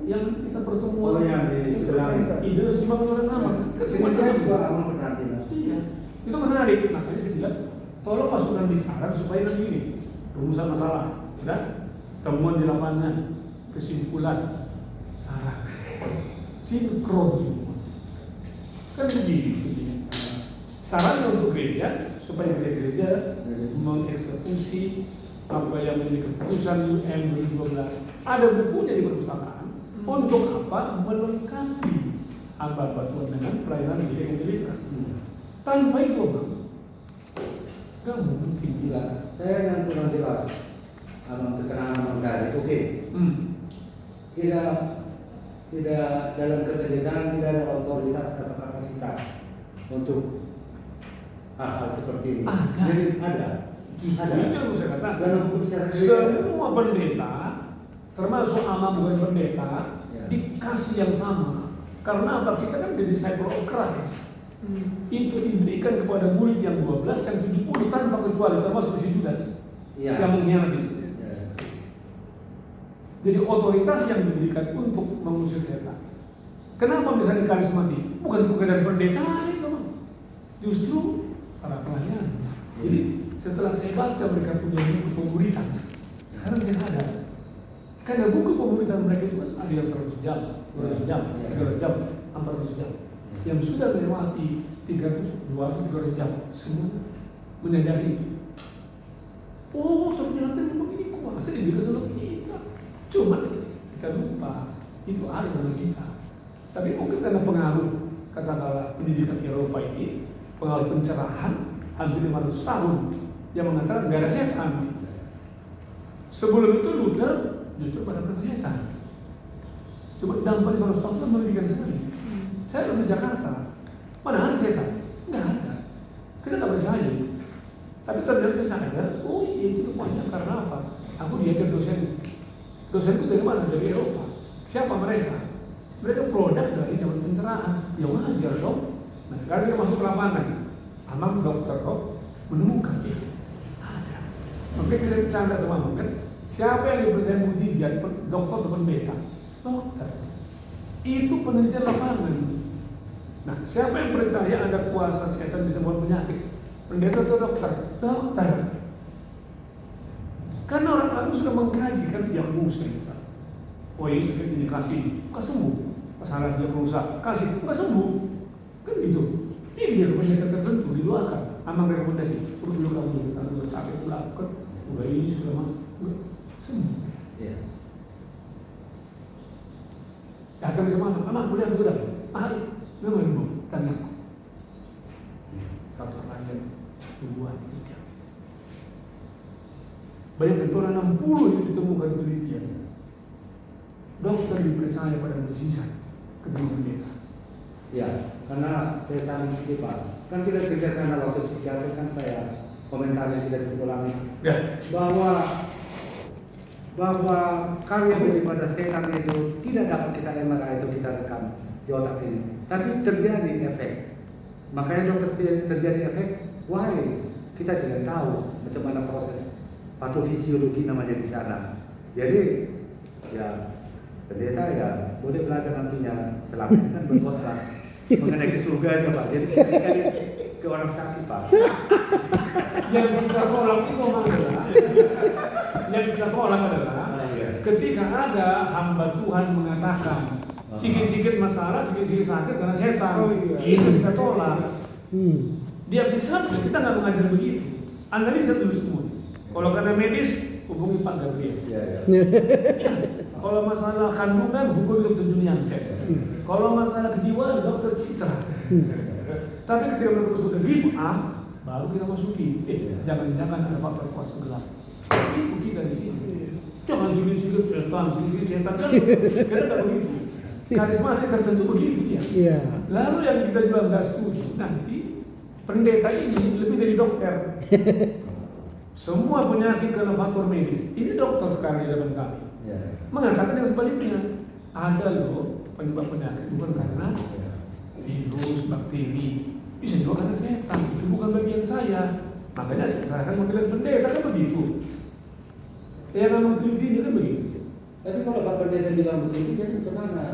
Yang kita pertemuan. Oh yang di sebelah. Ide simak orang nama. Semuanya juga aman berarti. Iya. Itu menarik. Makanya saya bilang, tolong masukkan di saran supaya nanti ini rumusan masalah, ya? Temuan di lapangan, kesimpulan, saran, sinkron semua. Kan begitu dia. Sarannya untuk gereja supaya gereja mengeksekusi apa yang menjadi keputusan UM 2012. Ada bukunya di perpustakaan. Untuk apa? Melengkapi hamba Tuhan dengan pelayanan gereja. Tanpa itu, Bang, nggak mungkin bisa. Saya yang kurang jelas, keterangan tadi. Oke. Tidak dalam kependekaan tidak ada otoritas atau kapasitas untuk hal-hal seperti ini. Jadi ada. Justru itu yang saya katakan. Dalam hukum secara Semua pendeta, termasuk ama bukan pendeta, dikasih yang sama. Karena apa? Kita kan jadi disciple of Christ. Itu diberikan kepada murid yang 12, yang 70 tanpa kecuali, termasuk si Judas yang mengkhianati. Jadi otoritas yang diberikan untuk mengusir setan. Kenapa bisa dikarismatik? Bukan pekerjaan pendeta ini, teman. Justru para pelayan. Jadi setelah saya baca mereka punya buku pemuritan, sekarang saya sadar. Karena buku pemuritan mereka itu kan ada yang 100 jam, 200 jam, 300 jam, 400 jam. Yang sudah melewati 300, 200, 300 jam, semua menyadari itu. Oh, ternyata memang ini kuasa diberikan oleh kita. Cuma kita lupa itu ada dalam kita. Tapi mungkin karena pengaruh katakanlah pendidikan Eropa ini, pengaruh pencerahan hampir 500 tahun yang mengatakan nggak ada setan. Sebelum itu Luther justru pada setan. Cuma dampak 500 tahun itu merugikan sekali. Saya di Jakarta, mana ada setan? Nggak ada. Kita nggak percaya. Tapi ternyata saya sadar, oh iya itu banyak karena apa? Aku diajar dosen. Dosenku dari mana? Dari Eropa. Siapa mereka? Mereka produk dari zaman pencerahan. Ya wajar dong. Nah sekarang kita masuk ke lapangan. Amang dokter kok menemukan itu ada. Makanya kita bercanda sama Amang kan. Siapa yang dipercaya mujizat, dokter atau pendeta? Dokter. Itu penelitian lapangan. Nah siapa yang percaya ada kuasa setan bisa membuat penyakit? Pendeta atau dokter? Dokter. Karena orang Arab sudah mengkaji kan yang muslim. Oh ini sakit ini kasih, bukan sembuh. Masalah dia rusak, kasih, bukan sembuh. Kan gitu. Ini dia pendeta tertentu didoakan. Amang rekomendasi. Coba dulu kamu di sana dulu capek pula kan. Udah ini sudah masuk, sembuh. Iya. Datang ke mana? Amang boleh sudah. Nggak mau tanya. Satu ayat, 2, 3. Banyak orang 60 itu ditemukan penelitian. Dokter dipercaya pada mukjizat ketemu pendeta. Ya, karena saya saling sedih Pak. Kan kita cerita sana waktu psikiater kan saya komentarnya kita di sekolah Ya. bahwa karya daripada setan itu tidak dapat kita MRI itu kita rekam di otak ini, tapi terjadi efek. Makanya dokter terjadi efek. Why? Kita tidak tahu macam mana proses patofisiologi namanya di sana. Jadi ya pendeta ya boleh belajar nantinya selama ini kan berkhotbah mengenai ke surga aja Pak. Jadi sekali ke orang sakit Pak. Yang kita tolak itu adalah ketika ada hamba Tuhan mengatakan sikit-sikit masalah, sikit-sikit sakit karena setan. Itu kita tolak. Dia bisa, kita nggak mengajar begitu. Analisa dulu semua. Kalau karena medis, hubungi Pak Gabriel. Ya. Kalau masalah kandungan, hubungi dokter Juniansyah. Kalau masalah kejiwaan, dokter Citra. Tapi ketika mereka sudah live up, baru kita masuki. Jangan-jangan ada faktor kuasa gelap. Itu kita di sini. Jangan sikit-sikit setan, sikit-sikit setan kan. Kita nggak begitu. Karismatik tertentu begitu ya. Iya. Lalu yang kita juga nggak setuju, nanti pendeta ini lebih dari dokter. Semua penyakit karena faktor medis. Ini dokter sekarang di depan kami. Mengatakan yang sebaliknya. Ada loh penyebab penyakit bukan karena virus, bakteri. Bisa juga karena setan. Itu bukan bagian saya. Makanya saya akan memilih pendeta kan begitu. Yang memang teliti ini kan begitu. Tapi kalau Pak Pendeta bilang begitu, jadi macam mana?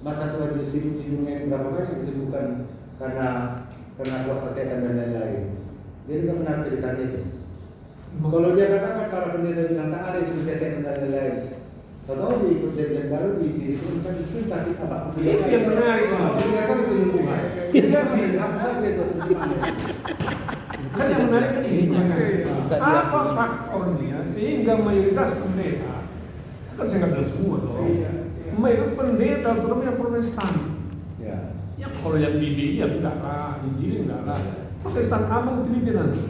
Masa Tuhan Yesus hidup di dunia berapa banyak disebutkan karena kuasa setan dan lain-lain. Jadi nggak benar ceritanya itu. Kalau dia katakan para pendeta bilang tak ada itu setan dan lain-lain. Tahu di perjanjian baru diturunkan itu tadi apa? Itu yang menarik Pak. Dia kan penyembuhan. Jadi apa saja itu terjemahan. Kan yang menarik kan ini. Apa faktornya sehingga mayoritas pendeta, kan saya nggak bilang semua dong. Mayoritas pendeta terutama yang Protestan. Ya kalau yang BBI ya enggak lah, Injil enggak lah. Protestan abang teliti nanti.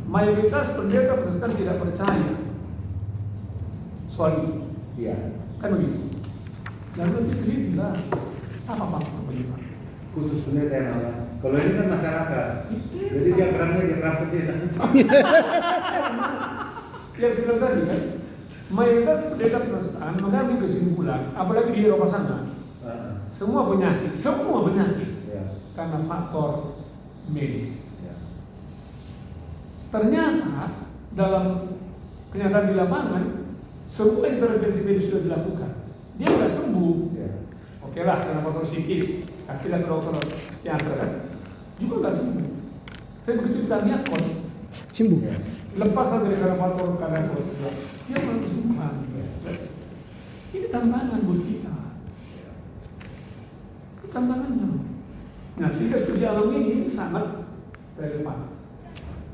Mayoritas pendeta Protestan tidak percaya soal itu. Iya. Kan begitu. Dan nanti teliti lah. Apa penyebab? Khusus pendeta yang mana? Kalau ini kan masyarakat. Jadi dia perang pendeta. Yang saya bilang tadi kan, mayoritas pendeta Protestan mengambil kesimpulan, apalagi di Eropa sana, semua penyakit karena faktor medis. Ternyata dalam kenyataan di lapangan semua intervensi medis sudah dilakukan, dia nggak sembuh. Ya. Oke lah, karena faktor psikis, kasihlah ke dokter psikiater kan, juga nggak sembuh. Tapi begitu kita lihat kok, Sembuh. Ya. lepas dari karena faktor karena prosedur, dia baru sembuh. Ini tantangan buat kita. Ini tantangannya. Nah, sehingga studi alam ini sangat relevan.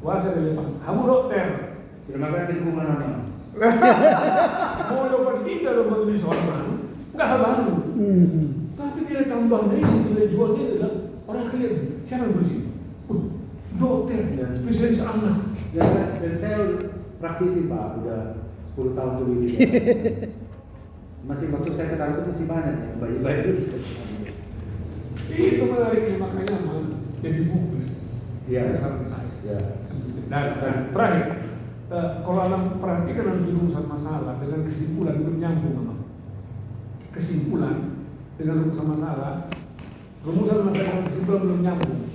Wah, relevan. Kamu dokter, Terima kasih kemana-mana. mau dapat tidak dapat beli seorang, nggak hal baru. Tapi nilai tambahnya ini, nilai jualnya adalah orang kalian siapa yang bersih? Dokter, spesialis anak. Dan saya praktisi Pak, udah 10 tahun dulu ini. Masih waktu saya ketahui itu masih banyak ya, bayi-bayi dulu. Itu menariknya, makanya mah jadi buku. Iya. Saran saya. Ya. Dan terakhir, kalau alam perhatikan dalam rumusan masalah dengan kesimpulan belum nyambung memang. Kesimpulan dengan rumusan masalah dengan kesimpulan belum nyambung.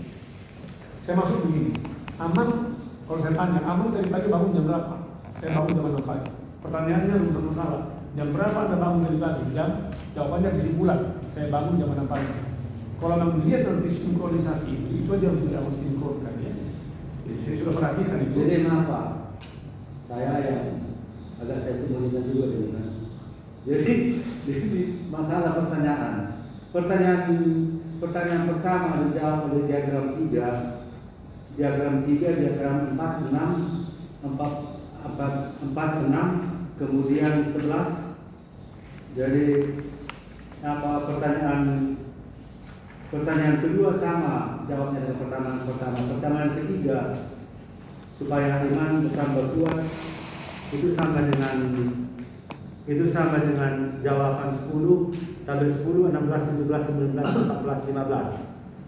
Saya maksud begini, Aman, kalau saya tanya, Aman tadi pagi bangun jam berapa? Saya bangun jam 6 pagi. Pertanyaannya rumusan masalah, jam berapa Anda bangun dari pagi? Jam, jawabannya kesimpulan, saya bangun jam 6 pagi. Kalau Anda melihat nanti sinkronisasi itu aja yang tidak harus sinkronkan ya. Jadi saya sudah perhatikan itu. Jadi maaf Pak, saya yang agak saya sembunyikan juga ini kan. Jadi masalah pertanyaan pertama dijawab oleh diagram 3. Diagram 3, diagram 4, 6, kemudian 11. Jadi pertanyaan kedua sama jawabnya dengan pertanyaan pertama. Pertanyaan ketiga, supaya iman bukan berkuat, itu sama dengan jawaban 10, tabel 10, 16, 17, 19, 14, 15.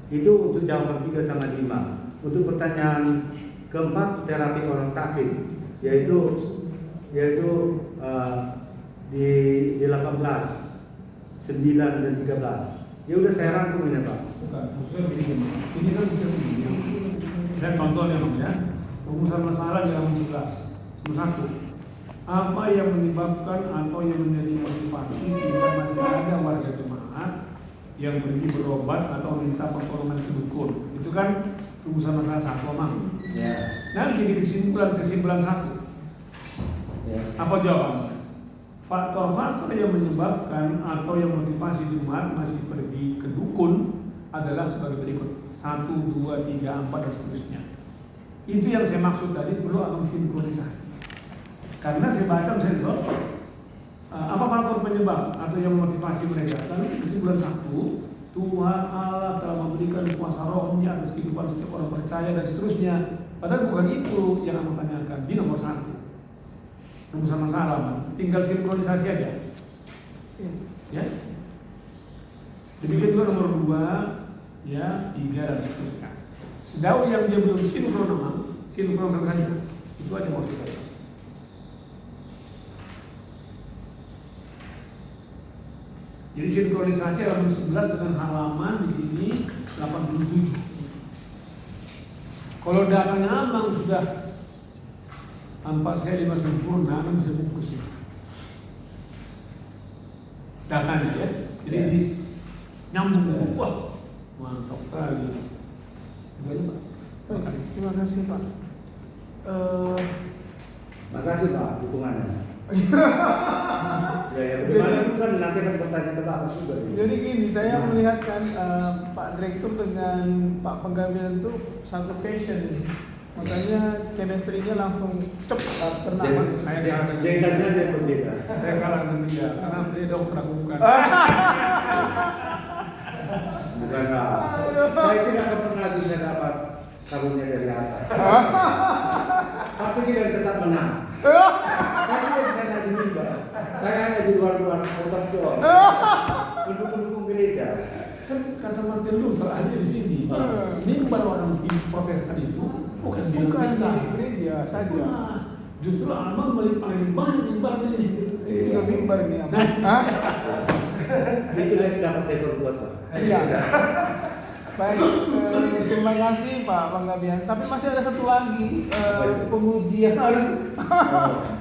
Itu untuk jawaban 3 sama 5. Untuk pertanyaan keempat, terapi orang sakit, yaitu di 18, 9 dan 13. Ya udah saya rangkum ini Pak. Bukan, maksudnya begini. Ini kan bisa begini. Saya contohnya ya. Rumusan masalah di halaman 11. Nomor 1. Apa yang menyebabkan atau yang menjadi motivasi sehingga masih ada warga jemaat yang pergi berobat atau minta pertolongan ke dukun? Itu kan rumusan masalah 1 Mang. Ya. Nanti di kesimpulan 1. Ya. Apa jawabannya? Faktor-faktor yang menyebabkan atau yang motivasi jemaat masih pergi ke dukun adalah sebagai berikut: 1, 2, 3, 4 dan seterusnya. Itu yang saya maksud tadi, perlu abang sinkronisasi. Karena saya baca misalnya apa faktor penyebab atau yang memotivasi mereka? Lalu kesimpulan 1, Tuhan Allah telah memberikan kuasa rohnya atas kehidupan setiap orang percaya dan seterusnya. Padahal bukan itu yang abang tanyakan di nomor 1. Rumusan masalah, tinggal sinkronisasi aja. Ya. Demikian juga nomor 2, ya, 3 dan seterusnya. Sejauh yang dia belum sinkron saja. Itu aja maksud saya. Jadi sinkronisasi halaman 11 dengan halaman di sini 87. Kalau datanya Amang sudah tanpa saya 5 sempurna, Anda bisa bungkus itu datanya ya. Jadi Ya. nyambung. Wah, mantap sekali. Gimana Pak? Baik, terima kasih Pak. Makasih Pak dukungannya. Ya bagaimana itu kan nanti akan bertanya ke Bapak juga. Jadi gini, saya melihatkan Pak Direktur dengan Pak Penggabian itu satu passion. Makanya chemistry-nya langsung cepat ternama. Saya kalah dengan Jahitannya dia. yang berbeda. Saya kalah dengan dia karena dia dokter, aku bukan. Bukan lah. Saya tidak akan pernah bisa dapat karunia dari atas. Pasti kita tetap menang. Saya tidak bisa naik di mimbar. Saya hanya di luar-luar kotak doang. Pendukung gereja. Kan kata Martin Luther ada di sini. Mimbar orang di Protestan itu bukan di gereja saja. Nah, justru abang paling banyak mimbarnya ini. Ini juga mimbar ini apa? Itu yang dapat saya perbuat Pak. Iya. Baik, terima kasih Pak Panggabean. Tapi masih ada satu lagi penguji yang harus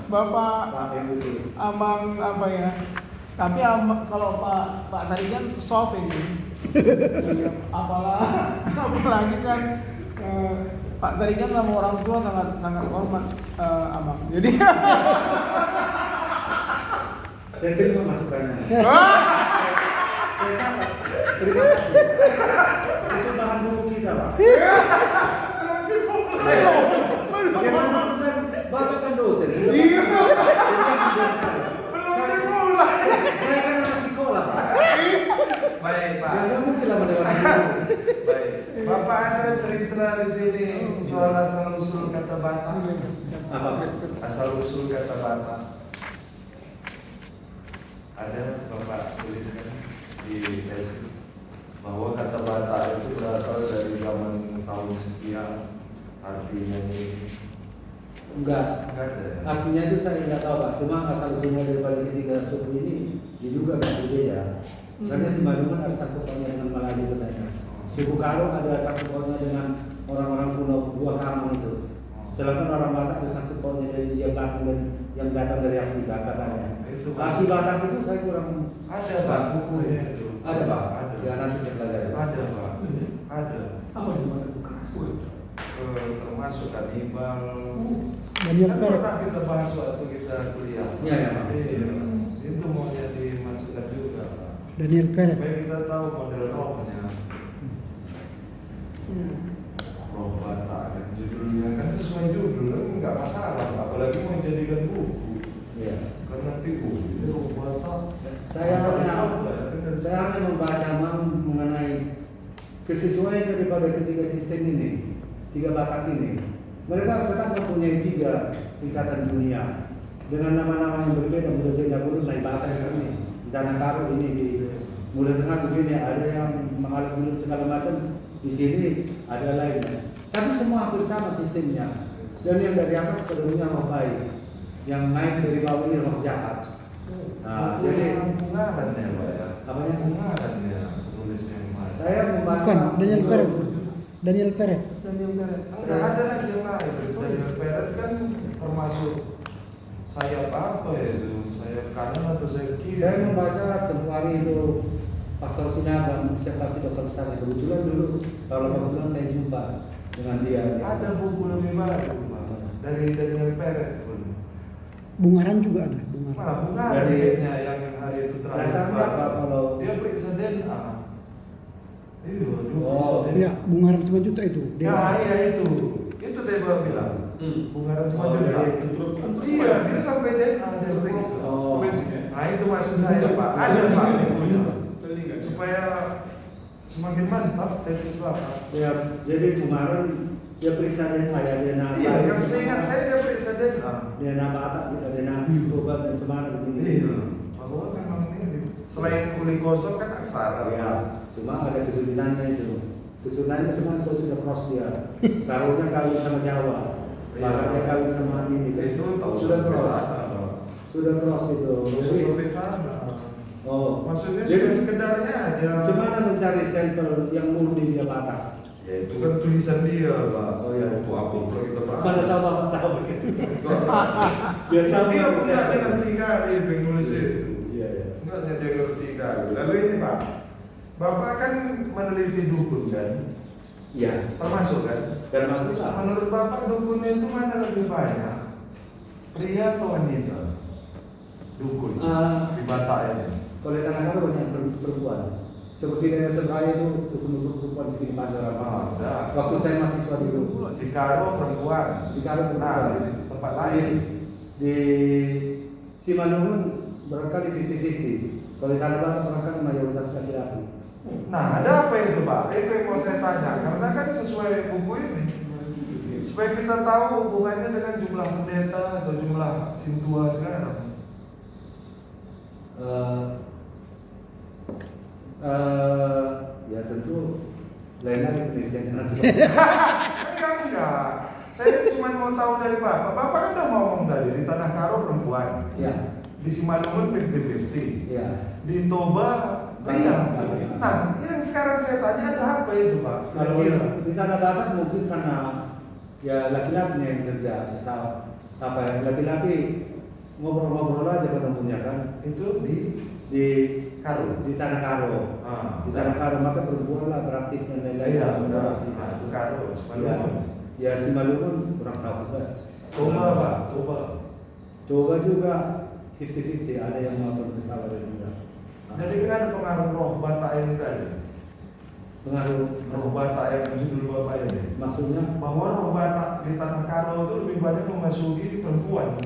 Bapak Abang apa ya? Tapi kalau Pak tadi kan soft ini, apalagi kan Pak tadi kan sama orang tua sangat hormat Abang. Jadi Saya terima masukannya. Saya catat. Terima kasih. Itu bahan buku kita, Pak. Bapak kan dosen. Iya. Saya kan anak sekolah, Pak. Baik Pak. Yang mungkin lama lewati dulu. Baik. Bapak ada cerita di sini soal asal usul kata Batak. Apa? Asal usul kata Batak. Ada Bapak tuliskan di tesis bahwa kata Batak itu berasal dari zaman tahun sekian, artinya ini Enggak. enggak ada. Artinya itu saya nggak tahu, Pak. Cuma asal usulnya daripada ketiga suku ini diduga agak berbeda. Misalnya si Madungan ada sangkut pautnya dengan Melayu katanya. Suku Karo ada sangkut pautnya dengan orang-orang kuno Buah Kamang itu. Sedangkan orang Batak ada sangkut pautnya dari yang datang dari Afrika katanya. Arti Batak itu saya kurang. Ada Pak bukunya itu. Ada, Pak. Ada. Ya nanti saya pelajari. Ada Pak. Ada. Apa di mana Bukasu itu? Termasuk kanibal. Daniel Kan Peret. pernah kita bahas waktu kita kuliah. Iya, ya, Pak. Iya. Itu mau jadi masukan juga. Daniel Peret. Supaya kita tahu model rohnya. Roh Batak kan judulnya kan sesuai judul kan nggak masalah. Apalagi mau jadikan buku. Iya. Karena nanti buku Roh Batak. Saya hanya membaca mengenai kesesuaian daripada ketiga sistem ini, tiga Batak ini. Mereka tetap mempunyai tiga tingkatan dunia dengan nama-nama yang berbeda. Mulai dari dahulu naik Batak di sini, di Tanah Karo ini, di Mulai Tengah begini, ada yang mengalir dulu segala macam. Di sini ada lainnya. Tapi semua hampir sama sistemnya. Dan yang dari atas kedudukannya roh baik, yang naik dari bawah ini roh jahat. Nah, jadi bungarannya Pak ya. Apanya? Bungarannya penulis yang mana? saya membaca Bukan, Daniel Peret. Daniel Peret. Ada lagi yang lain. Daniel Peret kan termasuk sayap apa ya itu? Sayap kanan atau sayap kiri? Saya membaca tempoh hari itu Pastor Sinaga disertasi dokter besar. Kebetulan dulu kalau kebetulan saya jumpa dengan dia. Ada buku lebih baru Pak. Dari Daniel Peret pun. Bungaran juga ada. Bungaran. Nah, Bungaran Dari- kayaknya yang hari itu terakhir Dasarnya baca. apa kalau- Dia periksa DNA. Iya, dia Oh, periksa DNA. Ya, Bungaran 5 juta itu. Dia. Ya, iya itu. Itu dia baru bilang. Bungaran semua juta. Iya, dia sampai DNA dia periksa. Oh. Nah itu maksud saya Pak. Ada Pak bukunya. Supaya semakin mantap tesis Bapak. Ya, jadi kemarin dia periksa DNA ya, DNA. Iya, yang saya ingat saya dia periksa DNA. DNA Batak, DNA Toba dan kemana begini. Iya, bahwa memang ini selain kuli gosok kan aksara. Ya, cuma ada kesulitannya itu. Kesulitannya cuma kalau sudah cross dia. Karunya kawin sama Jawa. Bakatnya kawin sama ini. Itu tahu sudah sampai cross. sana, Pak. Sudah cross itu. Bisa sampai sana. Oh, Maksudnya jadi sudah sekedarnya aja. gimana mencari sampel yang murni dia Batak? Ya itu kan tulisan dia, Pak. Oh, iya. Itu apa kalau kita bahas? Mana tahu Bapak tahu begitu. Biar Dia tahu dia yang punya bisa. dia ngerti kali penulis itu. Iya, iya. Enggaknya dia ngerti kali. Lalu ini Pak, Bapak kan meneliti dukun kan? Iya. Termasuk kan? Dan maksudnya Menurut Bapak dukunnya itu mana lebih banyak? Pria atau wanita? Dukun di Batak ini. kalau di Tanah Karo banyak perempuan. Seperti daerah Seberaya itu dukun-dukun perempuan segini panjang. Ada. Waktu saya mahasiswa dulu. Di Karo perempuan. Di Karo perempuan. Nah, di tempat lain. Di Simalungun barangkali 50-50. Kalau di Tanah Batak barangkali mayoritas laki-laki. Nah, ada apa itu Pak? Itu yang mau saya tanya. Karena kan sesuai buku ini. Supaya kita tahu hubungannya dengan jumlah pendeta atau jumlah sintua sekarang. Ya tentu lain lagi penelitiannya nanti. Enggak. Saya cuma mau tahu dari Bapak. Bapak kan udah ngomong tadi di Tanah Karo perempuan. Ya. Di Di Simalungun 50-50. Iya. Di Toba pria. Iya. Nah, yang sekarang saya tanya ada apa itu Pak? Kalau Kira-kira. di Tanah Batak mungkin karena ya laki-laki yang kerja apa ya, laki-laki ngobrol-ngobrol aja ketemunya kan Itu di di Karo. di Tanah Karo. Ah, Di Tanah Karo maka perempuan lah beraktif dan lain-lain. iya benar. Nah, itu Karo, Simalungun. Ya Simalungun kurang tahu juga. Toba Pak, Toba. Coba juga 50-50 ada yang motor pesawat dan enggak. Jadi kan ada pengaruh roh Batak ini tadi. Pengaruh Roh Batak yang judul Bapak ini. maksudnya Bahwa roh Batak di Tanah Karo itu lebih banyak memasuki perempuan.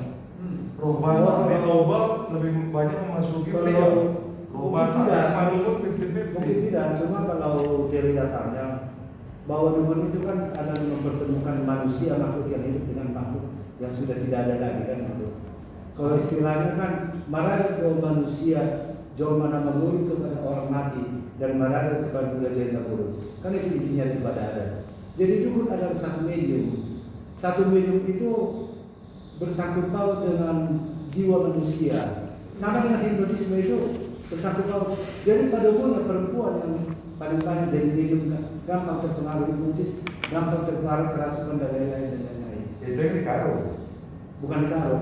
Roh Batak di Toba lebih banyak memasuki pria. Roh Batak di Simalungun mungkin 50-50. tidak, cuma kalau teori dasarnya bahwa dukun itu kan ada mempertemukan manusia makhluk yang hidup dengan makhluk yang sudah tidak ada lagi kan itu. Kalau istilahnya kan marada do manusia jauh mana mengurut kepada orang mati dan marada kepada Buddha Jaina Guru. Kan itu intinya daripada ada. Jadi dukun adalah satu medium. Satu medium itu bersangkut paut dengan jiwa manusia. Sama dengan hipnotisme itu bersangkut paut. Jadi pada umumnya perempuan yang paling banyak jadi medium gampang terpengaruh hipnotis, gampang terpengaruh kerasukan dan lain-lain dan lain-lain. Itu yang di Karo. Bukan di Karo,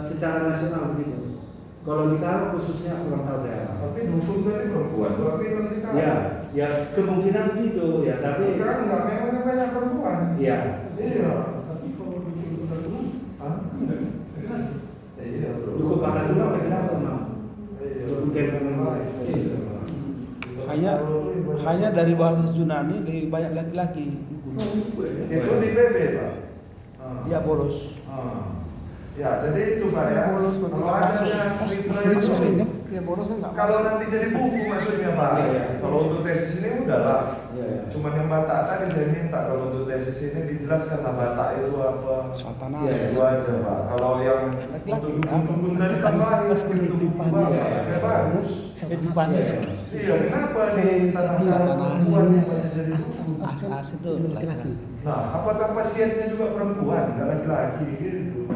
secara nasional begitu. Kalau di Karo khususnya kurang tahu saya. Tapi dukun tadi perempuan, tapi kan di Karo. Ya, ya kemungkinan begitu ya, tapi Kan enggak memang banyak perempuan. ya Iya. Tapi kalau dukun Patatulang, Hah? Iya, bro. dukun Patatulang laki-laki memang. Iya. Mungkin memang. Hanya dari bahasa Yunani lebih banyak laki-laki. Itu di PP Pak. Dia bolos. Ya, jadi itu Pak ya. Bolos Kalau ada yang cerita itu, Ya bolos kan nggak kalau nanti jadi buku maksudnya Pak. Iya. Kalau untuk tesis ini udahlah. Iya, iya. Cuman yang Batak tadi saya minta kalau untuk tesis ini dijelaskan lah Batak itu apa. Satanas. Iya, Itu aja Pak. Kalau yang Laki-laki, untuk dukun-dukun tadi tambahin itu buku Bapak. Ya bagus. Itu panis. Iya, kenapa di tanah Satanas. perempuan banyak jadi buku? As itu laki-laki. Nah, apakah pasiennya juga perempuan, nggak laki-laki gitu?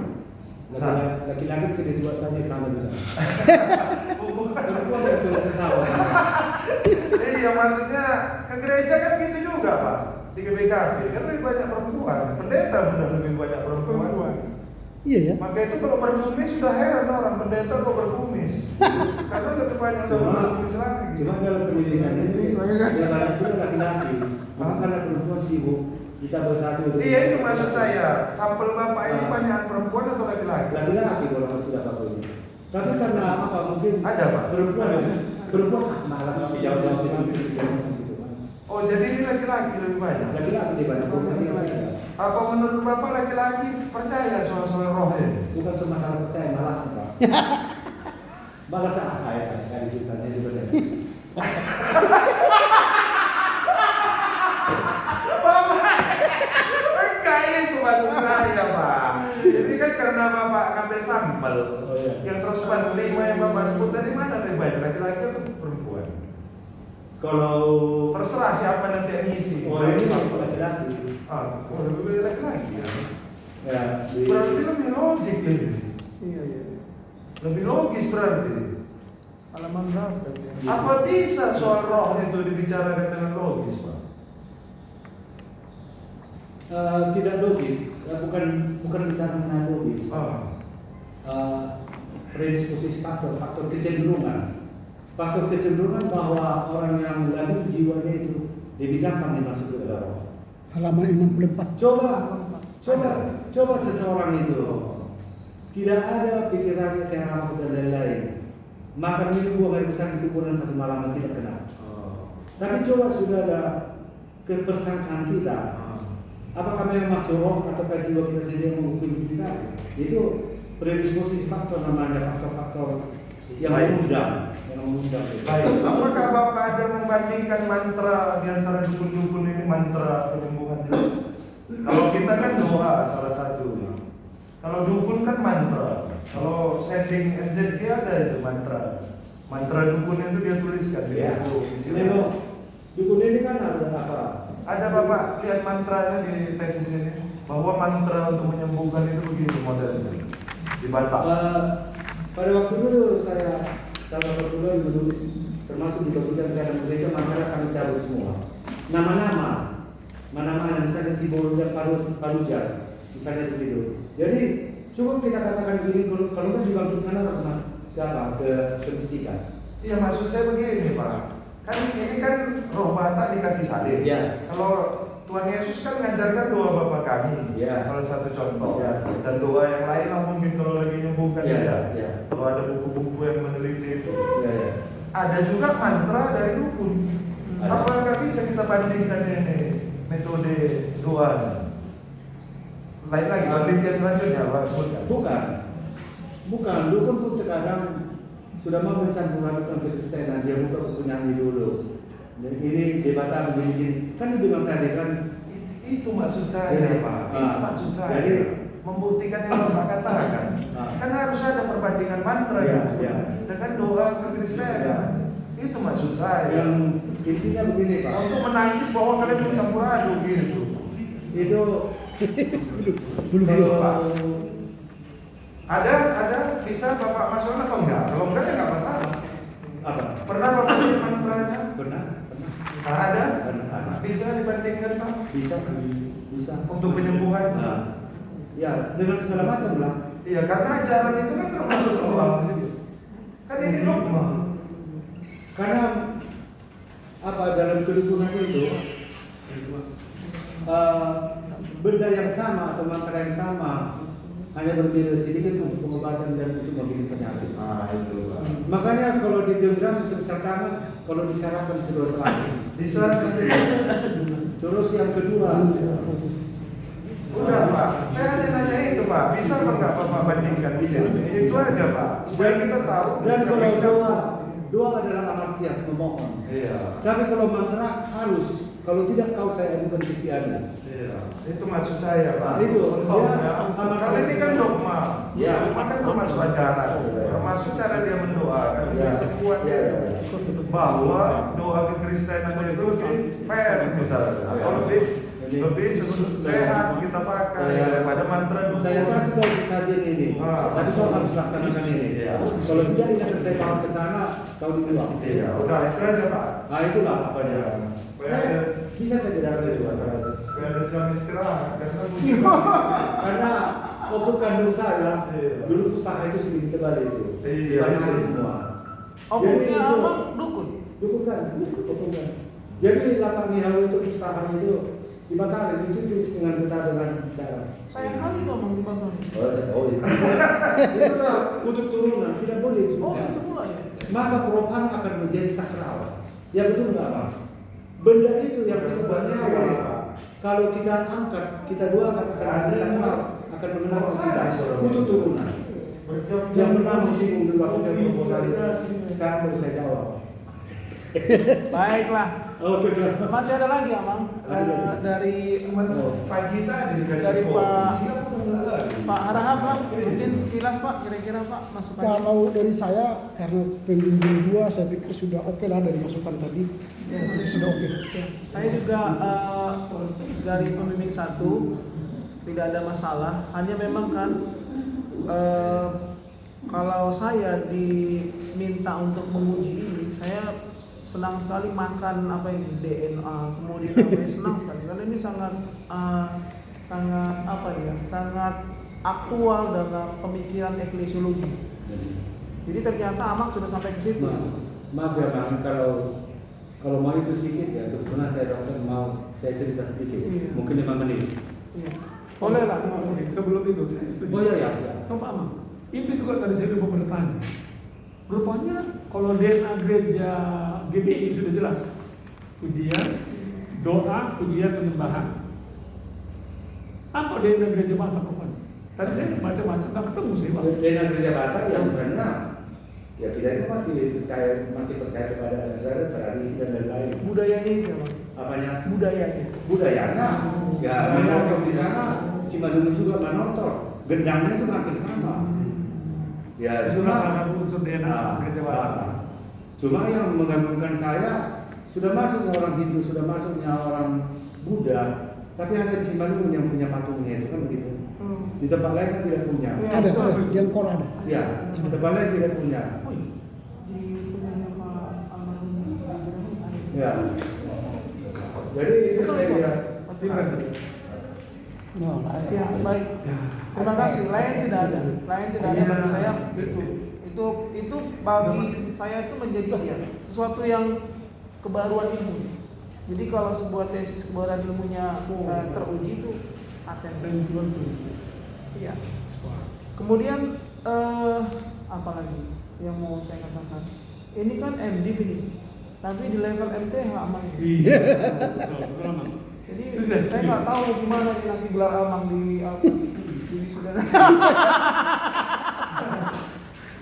Laki-laki kedua saja sama juga. Perempuan itu pesawat. Iya, maksudnya ke gereja kan gitu juga Pak. Di GBKB kan lebih banyak perempuan. Pendeta udah lebih banyak perempuan. Iya ya. Maka itu kalau berkumis sudah heran orang pendeta kok berkumis. Karena lebih banyak udah berkumis lagi. Cuma dalam pendidikan ini ya banyak juga laki-laki. Maka karena perempuan sibuk kita bersatu. Iya itu maksud saya. Sampel Bapak ini banyak perempuan atau laki-laki? Laki-laki kalau sudah bagus. Tapi karena apa mungkin Ada Pak. perempuan malas jauh-jauh gitu. Oh jadi ini laki-laki lebih banyak. Laki-laki di banyak perempuan. Apa menurut Bapak laki-laki percaya soal roh ini? Bukan cuma masalah percaya, malas Pak. Malas apa ya? Kayak ceritanya juga saya. Enggak itu maksud saya Pak. Ini kan karena Bapak ngambil sampel. Oh, iya. Yang 145 yang Bapak sebut dari mana lebih banyak laki-laki atau perempuan? Kalau Terserah siapa nanti yang ngisi. ini laki-laki. Lebih banyak laki-laki ya. Ya, Berarti lebih logik ini. Iya. Lebih logis berarti. Halaman berapa itu? Apa bisa soal roh itu dibicarakan dengan logis Pak? tidak logis, bukan bicara mengenai logis. Predisposisi faktor kecenderungan. Faktor kecenderungan bahwa orang yang labil jiwanya itu lebih gampang dimasuki ke roh. Halaman 64. Coba seseorang itu tidak ada pikirannya kayak rapuh dan lain-lain. Makan minum buang air besar di kuburan satu malam dan tidak kena. Tapi coba sudah ada kepersangkaan kita. Apakah memang masuk roh ataukah jiwa kita sendiri yang menghukumi kita? Itu predisposisi faktor namanya faktor-faktor yang mengundang. Baik, apakah Bapak ada membandingkan mantra di antara dukun-dukun ini mantra penyembuhan itu? Kalau kita kan doa salah satu. Kalau dukun kan mantra. Kalau sending NZG ada itu mantra. Mantra dukun itu dia tuliskan di buku istilah. Dukun ini kan ada apa? Ada Bapak lihat mantranya di tesis ini bahwa mantra untuk menyembuhkan itu begini modelnya di Batak. pada waktu dulu saya tahun 80 menulis termasuk di keputusan perdana gereja, maka kami cabut semua nama-nama misalnya Sibol dan Paruja misalnya begitu. Jadi cukup kita katakan begini, kalau nggak dibangkitkan orang ke kemistikan. Iya, maksud saya begini Pak, kan ini kan roh Batak di kaki salib. Ya. Kalau Tuhan Yesus kan mengajarkan doa Bapa kami, Ya. salah satu contoh. Ya. Dan doa yang lain lah mungkin kalau lagi nyembuhkan Ya, dia. ya. Kalau ada buku-buku yang meneliti itu. Ya. Ada juga mantra dari dukun. Ada. Apakah bisa kita bandingkan ini metode doa? Lain lagi penelitian selanjutnya Pak sebutkan. Bukan, dukun pun terkadang sudah mau mencampur-campurkan kekristenan, dia buka buku nyanyi dulu. Dan ini debatan begini, kan dibilang tadi kan. Itu maksud saya Jadi, Pak. Itu maksud saya. jadi, membuktikan yang Bapak katakan. Kan harus ada perbandingan mantra Ya, gitu, ya. dengan doa kekristenan. Ya. Itu maksud saya. Yang isinya begini Pak, Untuk menangkis bahwa kalian mencampur aduk gitu. itu Belum Pak. Ada bisa Bapak masukkan atau enggak? Kalau enggak ya enggak masalah. apa? Pernah Bapak lihat mantranya? Pernah? Nah, ada? Pernah. Bisa dibandingkan Pak? Bisa. Untuk penyembuhan? Nah, ya dengan segala macam lah. Iya, karena ajaran itu kan termasuk doa. Kan ini dogma. Karena apa dalam kedukunan itu benda yang sama atau mantra yang sama hanya berbeda sedikit untuk pengobatan dan untuk membuat penyakit. Nah, itu Pak. Makanya kalau digenggam sebesar tangan, kalau diserahkan seluas langit. Bisa. Terus yang kedua, Udah Pak, saya hanya nanya itu Pak. Bisa apa enggak Bapak bandingkan di sini? Itu aja Pak. Supaya kita tahu. dan bisa kalau mencampur. doa adalah amartias memohon. Iya. Tapi kalau mantra harus, kalau tidak kau saya adukan kesiannya. Iya. Itu maksud saya Pak. Nah, itu. Contohnya. Ya, Karena ini kan dogma. Ya. Dogma kan termasuk ajaran. Termasuk cara dia mendoakan. Ya. Sebuahnya. Ya. Bahwa doa kekristenan itu lebih fair misalnya. Atau lebih sehat kita pakai daripada mantra dukun. Saya kasih tahu sajian ini, tapi kau harus laksanakan ini. Iya. Kalau tidak ini akan saya bawa ke sana, kau dibuang. Iya, udah itu aja Pak. Nah itulah apanya. Supaya ada Bisa saya tidak ada supaya ada jam istirahat karena karena waktu kandung saya Iya. dulu usaha itu sedikit tebal itu. Iya, Banyak itu. hari semua. Oh, Jadi punya itu- abang dukun. Dukun kan. Jadi lapak nihau itu usahanya itu dibakarin itu tulis dengan getah dengan darah. Sayang kali dong bang dibakar. Oh itu. Itu lah kutub turunan tidak boleh. Oh, itu mulai ya. Maka perubahan akan menjadi sakral. Ya betul nggak Pak? Benda itu yang kita buat nyawa. Kalau kita angkat, kita doakan akan menjadi sakral, akan mengenal kita. Kutub turunan. Yang pernah disinggung dulu aku dari proposal itu. Sekarang baru saya jawab. Baiklah. Oh betul. Masih ada lagi abang dari pagi tadi dikasih Dari kopi. Pak- Siapa tuh enggak lagi? Pak Harahap Pak, mungkin sekilas Pak, kira-kira Pak masukan. Kalau dari saya, karena pembimbing dua, saya pikir sudah oke lah dari masukan tadi. Ya, sudah oke. Ya, saya juga dari pembimbing satu tidak ada masalah. Hanya memang kan kalau saya diminta untuk menguji ini, saya senang sekali makan apa ini DNA, kemudian apa ini, senang sekali karena ini sangat apa ya, sangat aktual dalam pemikiran eklesiologi. Jadi ternyata Amak sudah sampai ke situ. Maaf ya Bang, kalau mau itu sedikit ya, kebetulan saya dokter mau saya cerita sedikit, Iya. mungkin 5 menit. Iya. Boleh lah. Sebelum itu saya setuju. Oh iya. Coba Amang, itu juga tadi saya lupa bertanya. Rupanya kalau DNA gereja GBI sudah jelas, pujian, doa, pujian, penyembahan. Apa DNA gereja Batak rupanya? Tadi saya baca-baca nggak ketemu sih Pak. Dengan gereja Batak yang misalnya, ya kita itu masih percaya kepada negara, tradisi dan lain-lain. Budayanya itu Bang. Apanya? Budayanya. Budayanya, ya menotok di sana, si Madungu juga menotok, gendangnya itu hampir sama. Ya Cuma cuma salah unsur DNA gereja Batak. cuma yang menggabungkan saya sudah masuknya orang Hindu, sudah masuknya orang Buddha, tapi hanya di Madungu yang punya patungnya itu kan begitu. Di tempat lain kan tidak punya. Ada, di Angkor ada. Ya, di tempat lain tidak punya. Di punyanya Pak Almarhum ada. Ya. Jadi itu saya lihat. No, lain. Ya, baik. Terima kasih. Lain tidak ada. Lain tidak ada bagi saya. Itu bagi saya itu menjadi ya, sesuatu yang kebaruan ilmu. Jadi kalau sebuah tesis kebaruan ilmunya teruji itu paten. Iya. Kemudian apa lagi yang mau saya katakan? Ini kan MD ini, tapi di level MTH aman. Iya. Betul, Amang. Jadi saya nggak tahu gimana nanti gelar Amang di wisuda.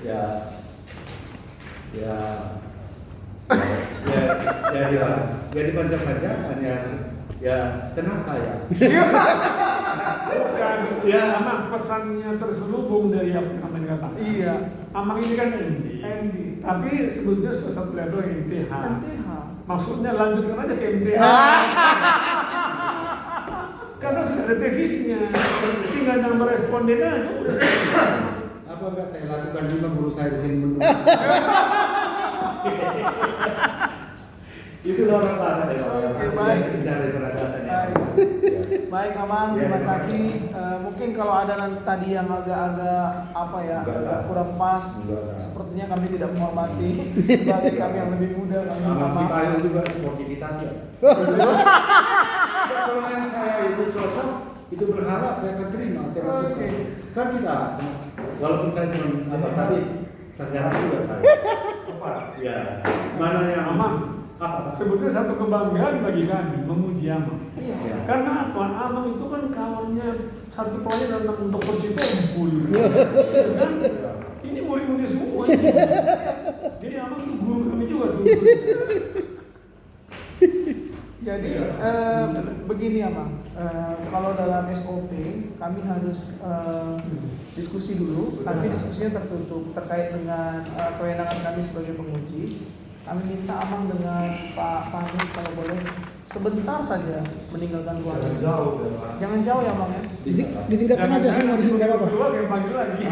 Ya dipanjang-panjangkan ya senang saya. Ya, Amang pesannya terselubung dari apa yang Amang katakan. Iya. Amang ini kan MD. Tapi sebetulnya satu level MTH. Maksudnya lanjutkan aja ke MTH. Karena sudah ada tesisnya, tinggal nambah responden aja udah selesai. Apa enggak saya lakukan juga guru saya di sini menurut. Itu orang pada ya. Oke, baik. Bisa dari peradaban ya. Baik Amang, terima kasih. Mungkin kalau ada nanti tadi yang agak apa ya, agak kurang pas, sepertinya kami tidak menghormati sebagai kami yang lebih muda. Kami Masih payung juga sportivitas ya. Kalau yang saya itu cocok, itu berharap saya akan terima. Saya masuk. Kan kita, walaupun saya cuma tapi sarjana juga saya. Apa? Ya. Mana yang Amang, apa? sebetulnya satu kebanggaan bagi kami memuji Amang. Iya. Karena Tuan Amang itu kan kawannya satu proyek tentang untuk Persitompul. Kan? Ini murid-murid semua ini. Jadi Amang itu guru kami juga sebetulnya. Jadi begini Amang, kalau dalam SOP kami harus diskusi dulu, tapi diskusinya tertutup terkait dengan kewenangan kami sebagai penguji. Kami minta Amang dengan Pak Fahmi kalau boleh sebentar saja meninggalkan ruangan. Jangan jauh ya, Pak. Jangan jauh ya Bang ya. Ditinggalkan aja semua di sini nggak apa-apa. Kedua kayak panggil lagi.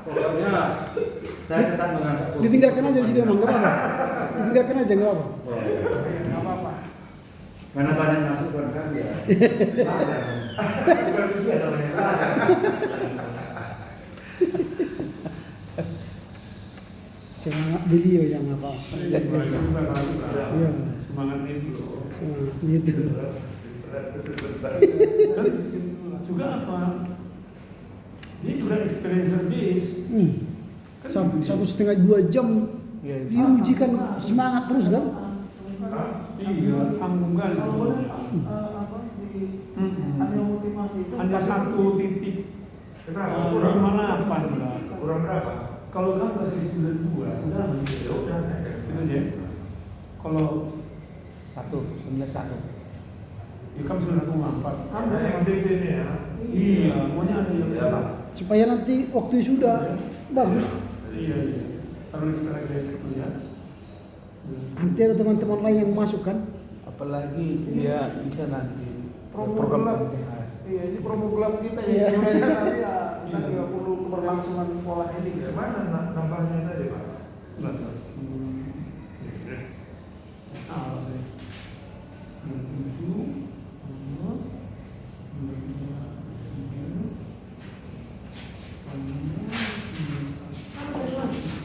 Pokoknya saya tetap menganggap. Ditinggalkan aja di sini emang nggak apa-apa. Ditinggalkan aja nggak apa-apa. Nggak apa-apa. Karena banyak masukan kan ya. Bukan usia namanya. Semangat beliau yang apa? Iya. Semangat itu loh. Semangat gitu. Dan juga apa? Dia juga experience base. Sampai 1,5-2 jam diujikan semangat terus kan? Iya, tanggung kali. Apa di ada motivasi itu Hanya satu titik Kenapa? Kurang 58 lah. Kurang berapa? Kalau kan kasih 92, udah. Ya udah. Itu aja. Kalau Satu. ya kan sudah 4. Kan ada yang DV ini ya. Iya, maunya ada yang Ya, Pak. Supaya nanti waktu sudah bagus. Iya. Kalau sekarang saya cek lihat. Nanti ada teman-teman lain yang masuk kan? Apalagi dia bisa nanti program gelap. MTH. Iya, ini promo gelap kita Iya. ya. Tapi ya kita nggak perlu keberlangsungan sekolah ini. Gimana nambahnya tadi, Pak? Salah deh. 7.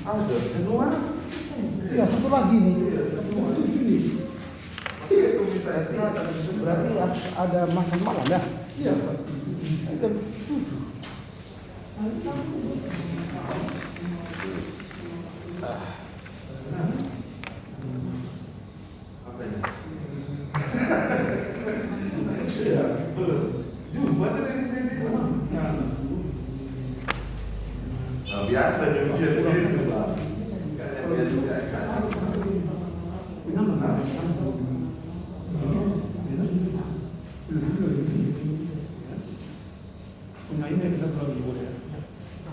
Ada jenuh. Iya, satu lagi nih. Itu minta extra tadi. Berarti ada makan malam ya? Iya. Jam 7. Apa ini? Iya, belum. Jumpa tadi di sini. Nah, biasa nyuci gitu, Pak. Kayak biasa. Sungai ini bisa terlalu bos ya.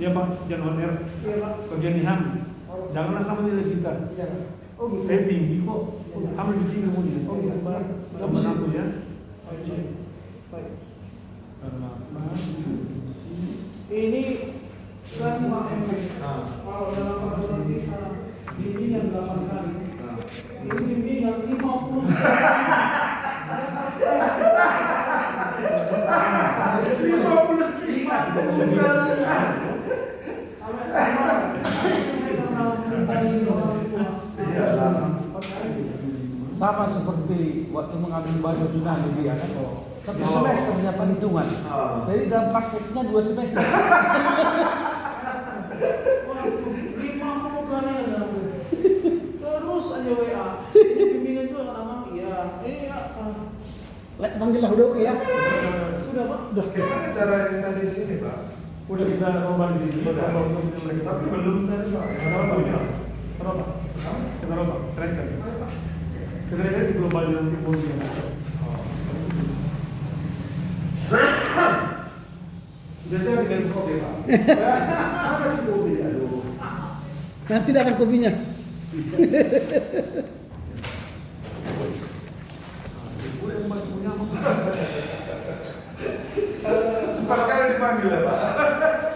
Iya Pak, jangan honor. Iya Pak. Bagian di HAM. Janganlah sama nilai kita. Iya. Oh gitu. Saya tinggi kok. HAM di sini kemudian. Oh iya. Baik. Gambar aku ya. Baik. Ini kan kalau dalam peraturan kita bimbingan 8 kali. Ini bimbingan 50. 50. Sama seperti waktu mengambil bahasa Yunani dia kan. Satu semesternya perhitungan. Jadi dalam prakteknya 2 semester. Waduh, 50 kali ya. Terus aja WA. Ini bimbingan juga kan Amang? Iya. Ini ya. Panggillah udah oke ya. Sudah Pak? Udah. Gimana cara yang tadi sini Pak? Udah kita rombak di sini, Udah. Tapi belum tadi Pak. Rombak. Kita rombak, tracker. Kita lihat di global nanti posisi. Biasanya bikin kopi Pak. Apa sih kopi? Aduh. Nanti datang kopinya. Cepat kali dipanggil ya Pak.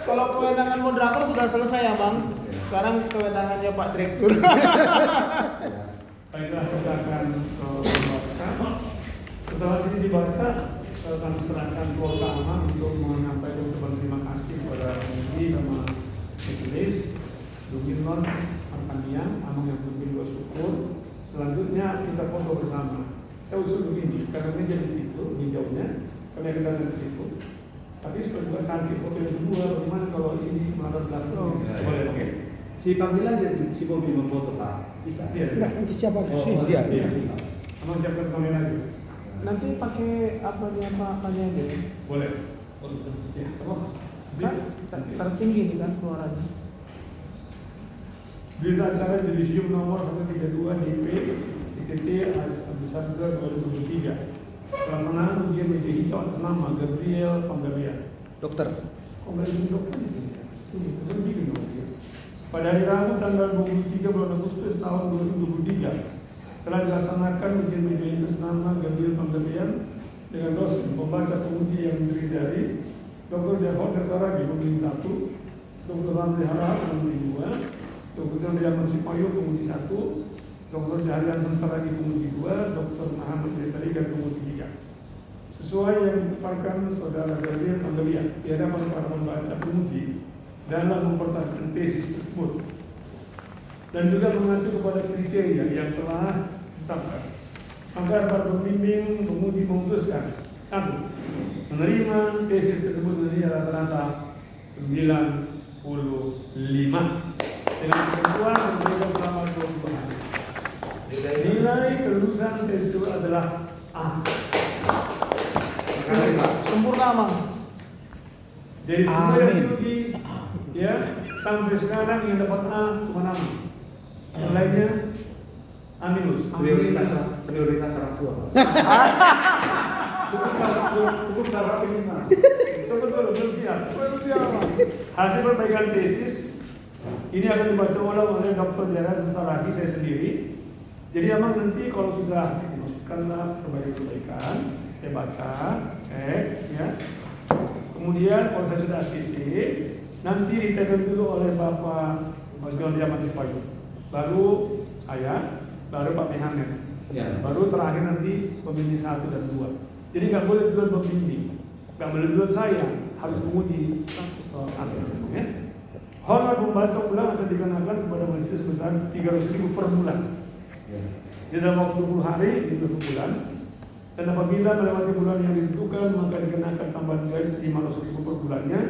Kalau kewenangan moderator sudah selesai ya Bang. Sekarang kewenangannya Pak Direktur. Baiklah, kita akan membaca. Setelah ini dibaca, kami serahkan kuota Amang untuk menyampaikan berterima kasih kepada Mesti sama Majelis, Duminlon, Arkanian, Amang yang mungkin bersyukur. Selanjutnya kita foto bersama. Saya usul begini, karena meja di situ, hijaunya, karena kita ada di situ. Tapi sudah juga cantik foto yang kedua, bagaimana kalau ini menghadap belakang? Boleh, oke? Si panggilan jadi si Bobi memfoto Pak. Bisa. Iya. Enggak, nanti siapa di sini? Iya. Iya. Amang siapkan kamera juga. Nanti pakai apa dia Pak deh? Boleh. Ya, Kan tertinggi nih kan keluarannya. Berita acara Divisium nomor 132 DP STT Sabda 2023. Pelaksanaan ujian meja hijau atas nama Gabriel Panggabean. Dokter. Kembali dokter di sini. Ini betul begini dong. Pada hari Rabu tanggal 23 bulan Agustus tahun 2023 telah dilaksanakan ujian meja hijau atas nama Gabriel Panggabean dengan dosen pembaca penguji yang terdiri dari Dr. Jafar Saragi penguji 1, Dr. Ramli Harahap penguji 2, Dr. Diaman Sipayo penguji 1, Dr. Jahrian Saragi penguji 2, Dr. Muhammad Ritariga penguji 3. Sesuai yang dipaparkan Saudara Gabriel Panggabean di hadapan para pembaca penguji dalam mempertahankan tesis tersebut dan juga mengacu kepada kriteria yang telah ditetapkan. Maka para pembimbing penguji memutuskan 1. Menerima tesis tersebut dari rata-rata 95 dengan ketentuan berbeda selama 20 hari. Nilai kelulusan tesis itu adalah A. Sempurna Amang. Jadi semua yang Amin. diuji, ya sampai sekarang yang dapat A cuma nama. Yang lainnya A minus. Prioritas orang tua Pak. Hukum darah penima. Betul, belum siap. Hasil perbaikan tesis ini akan dibaca ulang oleh Dr. Jahrian Saragi, saya sendiri. Jadi Amang nanti kalau sudah dimasukkanlah perbaikan-perbaikan, saya baca, cek, ya. Kemudian kalau saya sudah sisi, nanti diteken dulu oleh Bapak Mas Diaman Sipayo, baru saya, baru Pak Mehamed, Ya. baru terakhir nanti pembimbing 1 dan 2. Jadi nggak boleh duluan pembimbing, nggak boleh duluan saya, harus menguji satu. Ya. Hormat membaca ulang akan dikenakan kepada majelis sebesar 300.000 per bulan. Ya. Di dalam waktu 20 hari di 20 bulan. Dan apabila melewati bulan yang ditentukan maka dikenakan tambahan nilai 500.000 per bulannya.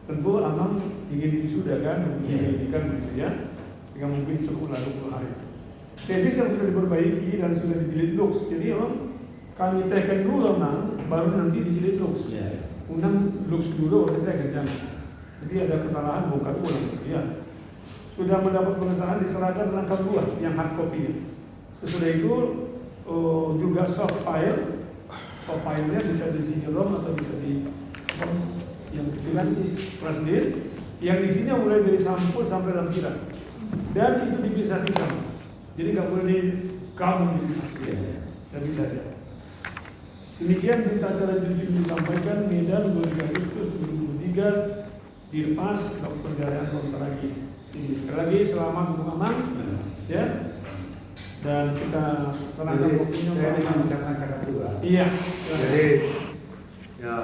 Tentu Amang ingin wisuda kan, ingin gitu ya. Jika mungkin cukup 20 hari. Tesis yang sudah diperbaiki dan sudah dijilid lux. Jadi Amang kami tekan dulu Amang, baru nanti dijilid lux. Ya. Undang lux dulu baru tekan jangan. Jadi ada kesalahan bukan ulang. Ya. Sudah mendapat pengesahan diserahkan lengkap 2 yang hard copy. Sesudah itu juga soft file. Soft file-nya bisa di CD-ROM atau bisa di yang kecil flash disk. Yang isinya mulai dari sampul sampai lampiran. Dan itu dipisah-pisah. Jadi nggak boleh dikabung gitu. Ya. Dan bisa ya. Demikian berita acara di sini disampaikan. Medan 2 Agustus 2023 dilepas Dr. Gary Anton Saragih. Jadi sekali lagi selamat untuk aman ya. Dan kita serahkan Jadi kopinya saya Pak. bisa mengucapkan cakap juga. Iya. Jadi ya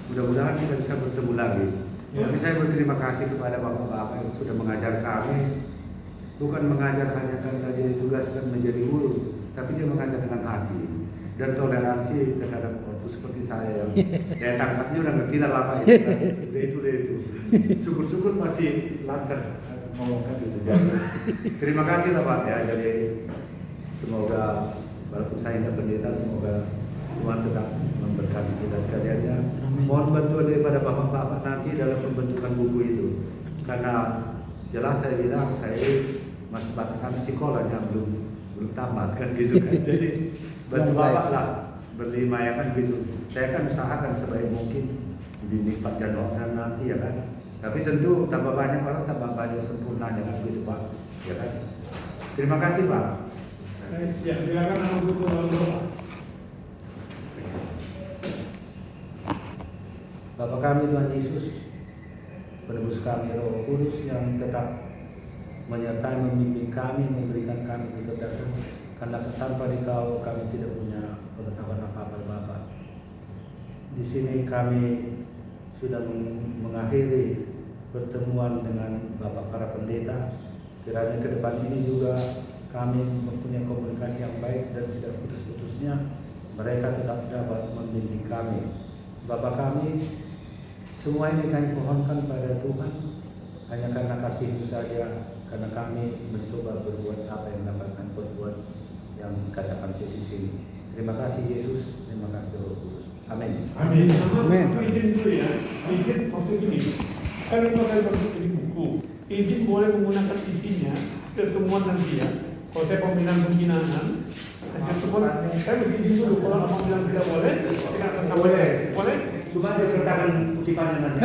mudah-mudahan kita bisa bertemu lagi. Ya. Tapi saya berterima kasih kepada bapak-bapak yang sudah mengajar kami. Bukan mengajar hanya karena dia ditugaskan menjadi guru, tapi dia mengajar dengan hati dan toleransi terhadap ortu seperti saya. Saya tangkapnya udah ngerti lah bapak itu. Kan? Udah itu. Syukur-syukur masih lancar ngomongkan gitu. Jadi, terima kasih lah Pak ya. Jadi semoga walaupun saya tidak pendeta, semoga Tuhan tetap memberkati kita sekalian ya. Mohon bantuan daripada bapak-bapak nanti dalam pembentukan buku itu, karena jelas saya bilang saya masih batasan sekolahnya belum tamat kan gitu kan. Jadi bantu bapak lah berlima ya kan gitu. Saya kan usahakan sebaik mungkin di Pak Januari nanti ya kan. Tapi tentu tambah banyak orang tambah banyak sempurnanya kan gitu Pak ya kan. Terima kasih Pak. Ya, silakan nama guru dalam doa. Bapa kami Tuhan Yesus, penebus kami Roh Kudus yang tetap menyertai membimbing kami, memberikan kami kecerdasan, karena tanpa Dikau kami tidak punya pengetahuan apa-apa Bapa. Di sini kami sudah mengakhiri pertemuan dengan Bapak para pendeta. Kiranya ke depan ini juga kami mempunyai komunikasi yang baik dan tidak putus-putusnya mereka tetap dapat membimbing kami. Bapak kami, semua ini kami mohonkan pada Tuhan hanya karena kasih-Mu saja, karena kami mencoba berbuat apa yang dapat kami perbuat yang dikatakan Yesus ini. Terima kasih Yesus, terima kasih Roh Kudus. Amin. Amin. Amin. Izin dulu ya. Izin maksud gini. Kan itu akan masuk di buku. Izin boleh menggunakan isinya pertemuan nanti ya. Kalau saya pembinaan, saya mesti izin dulu. Kalau abang bilang tidak boleh, saya akan sampaikan. Boleh. Cuma disertakan kutipannya nanti.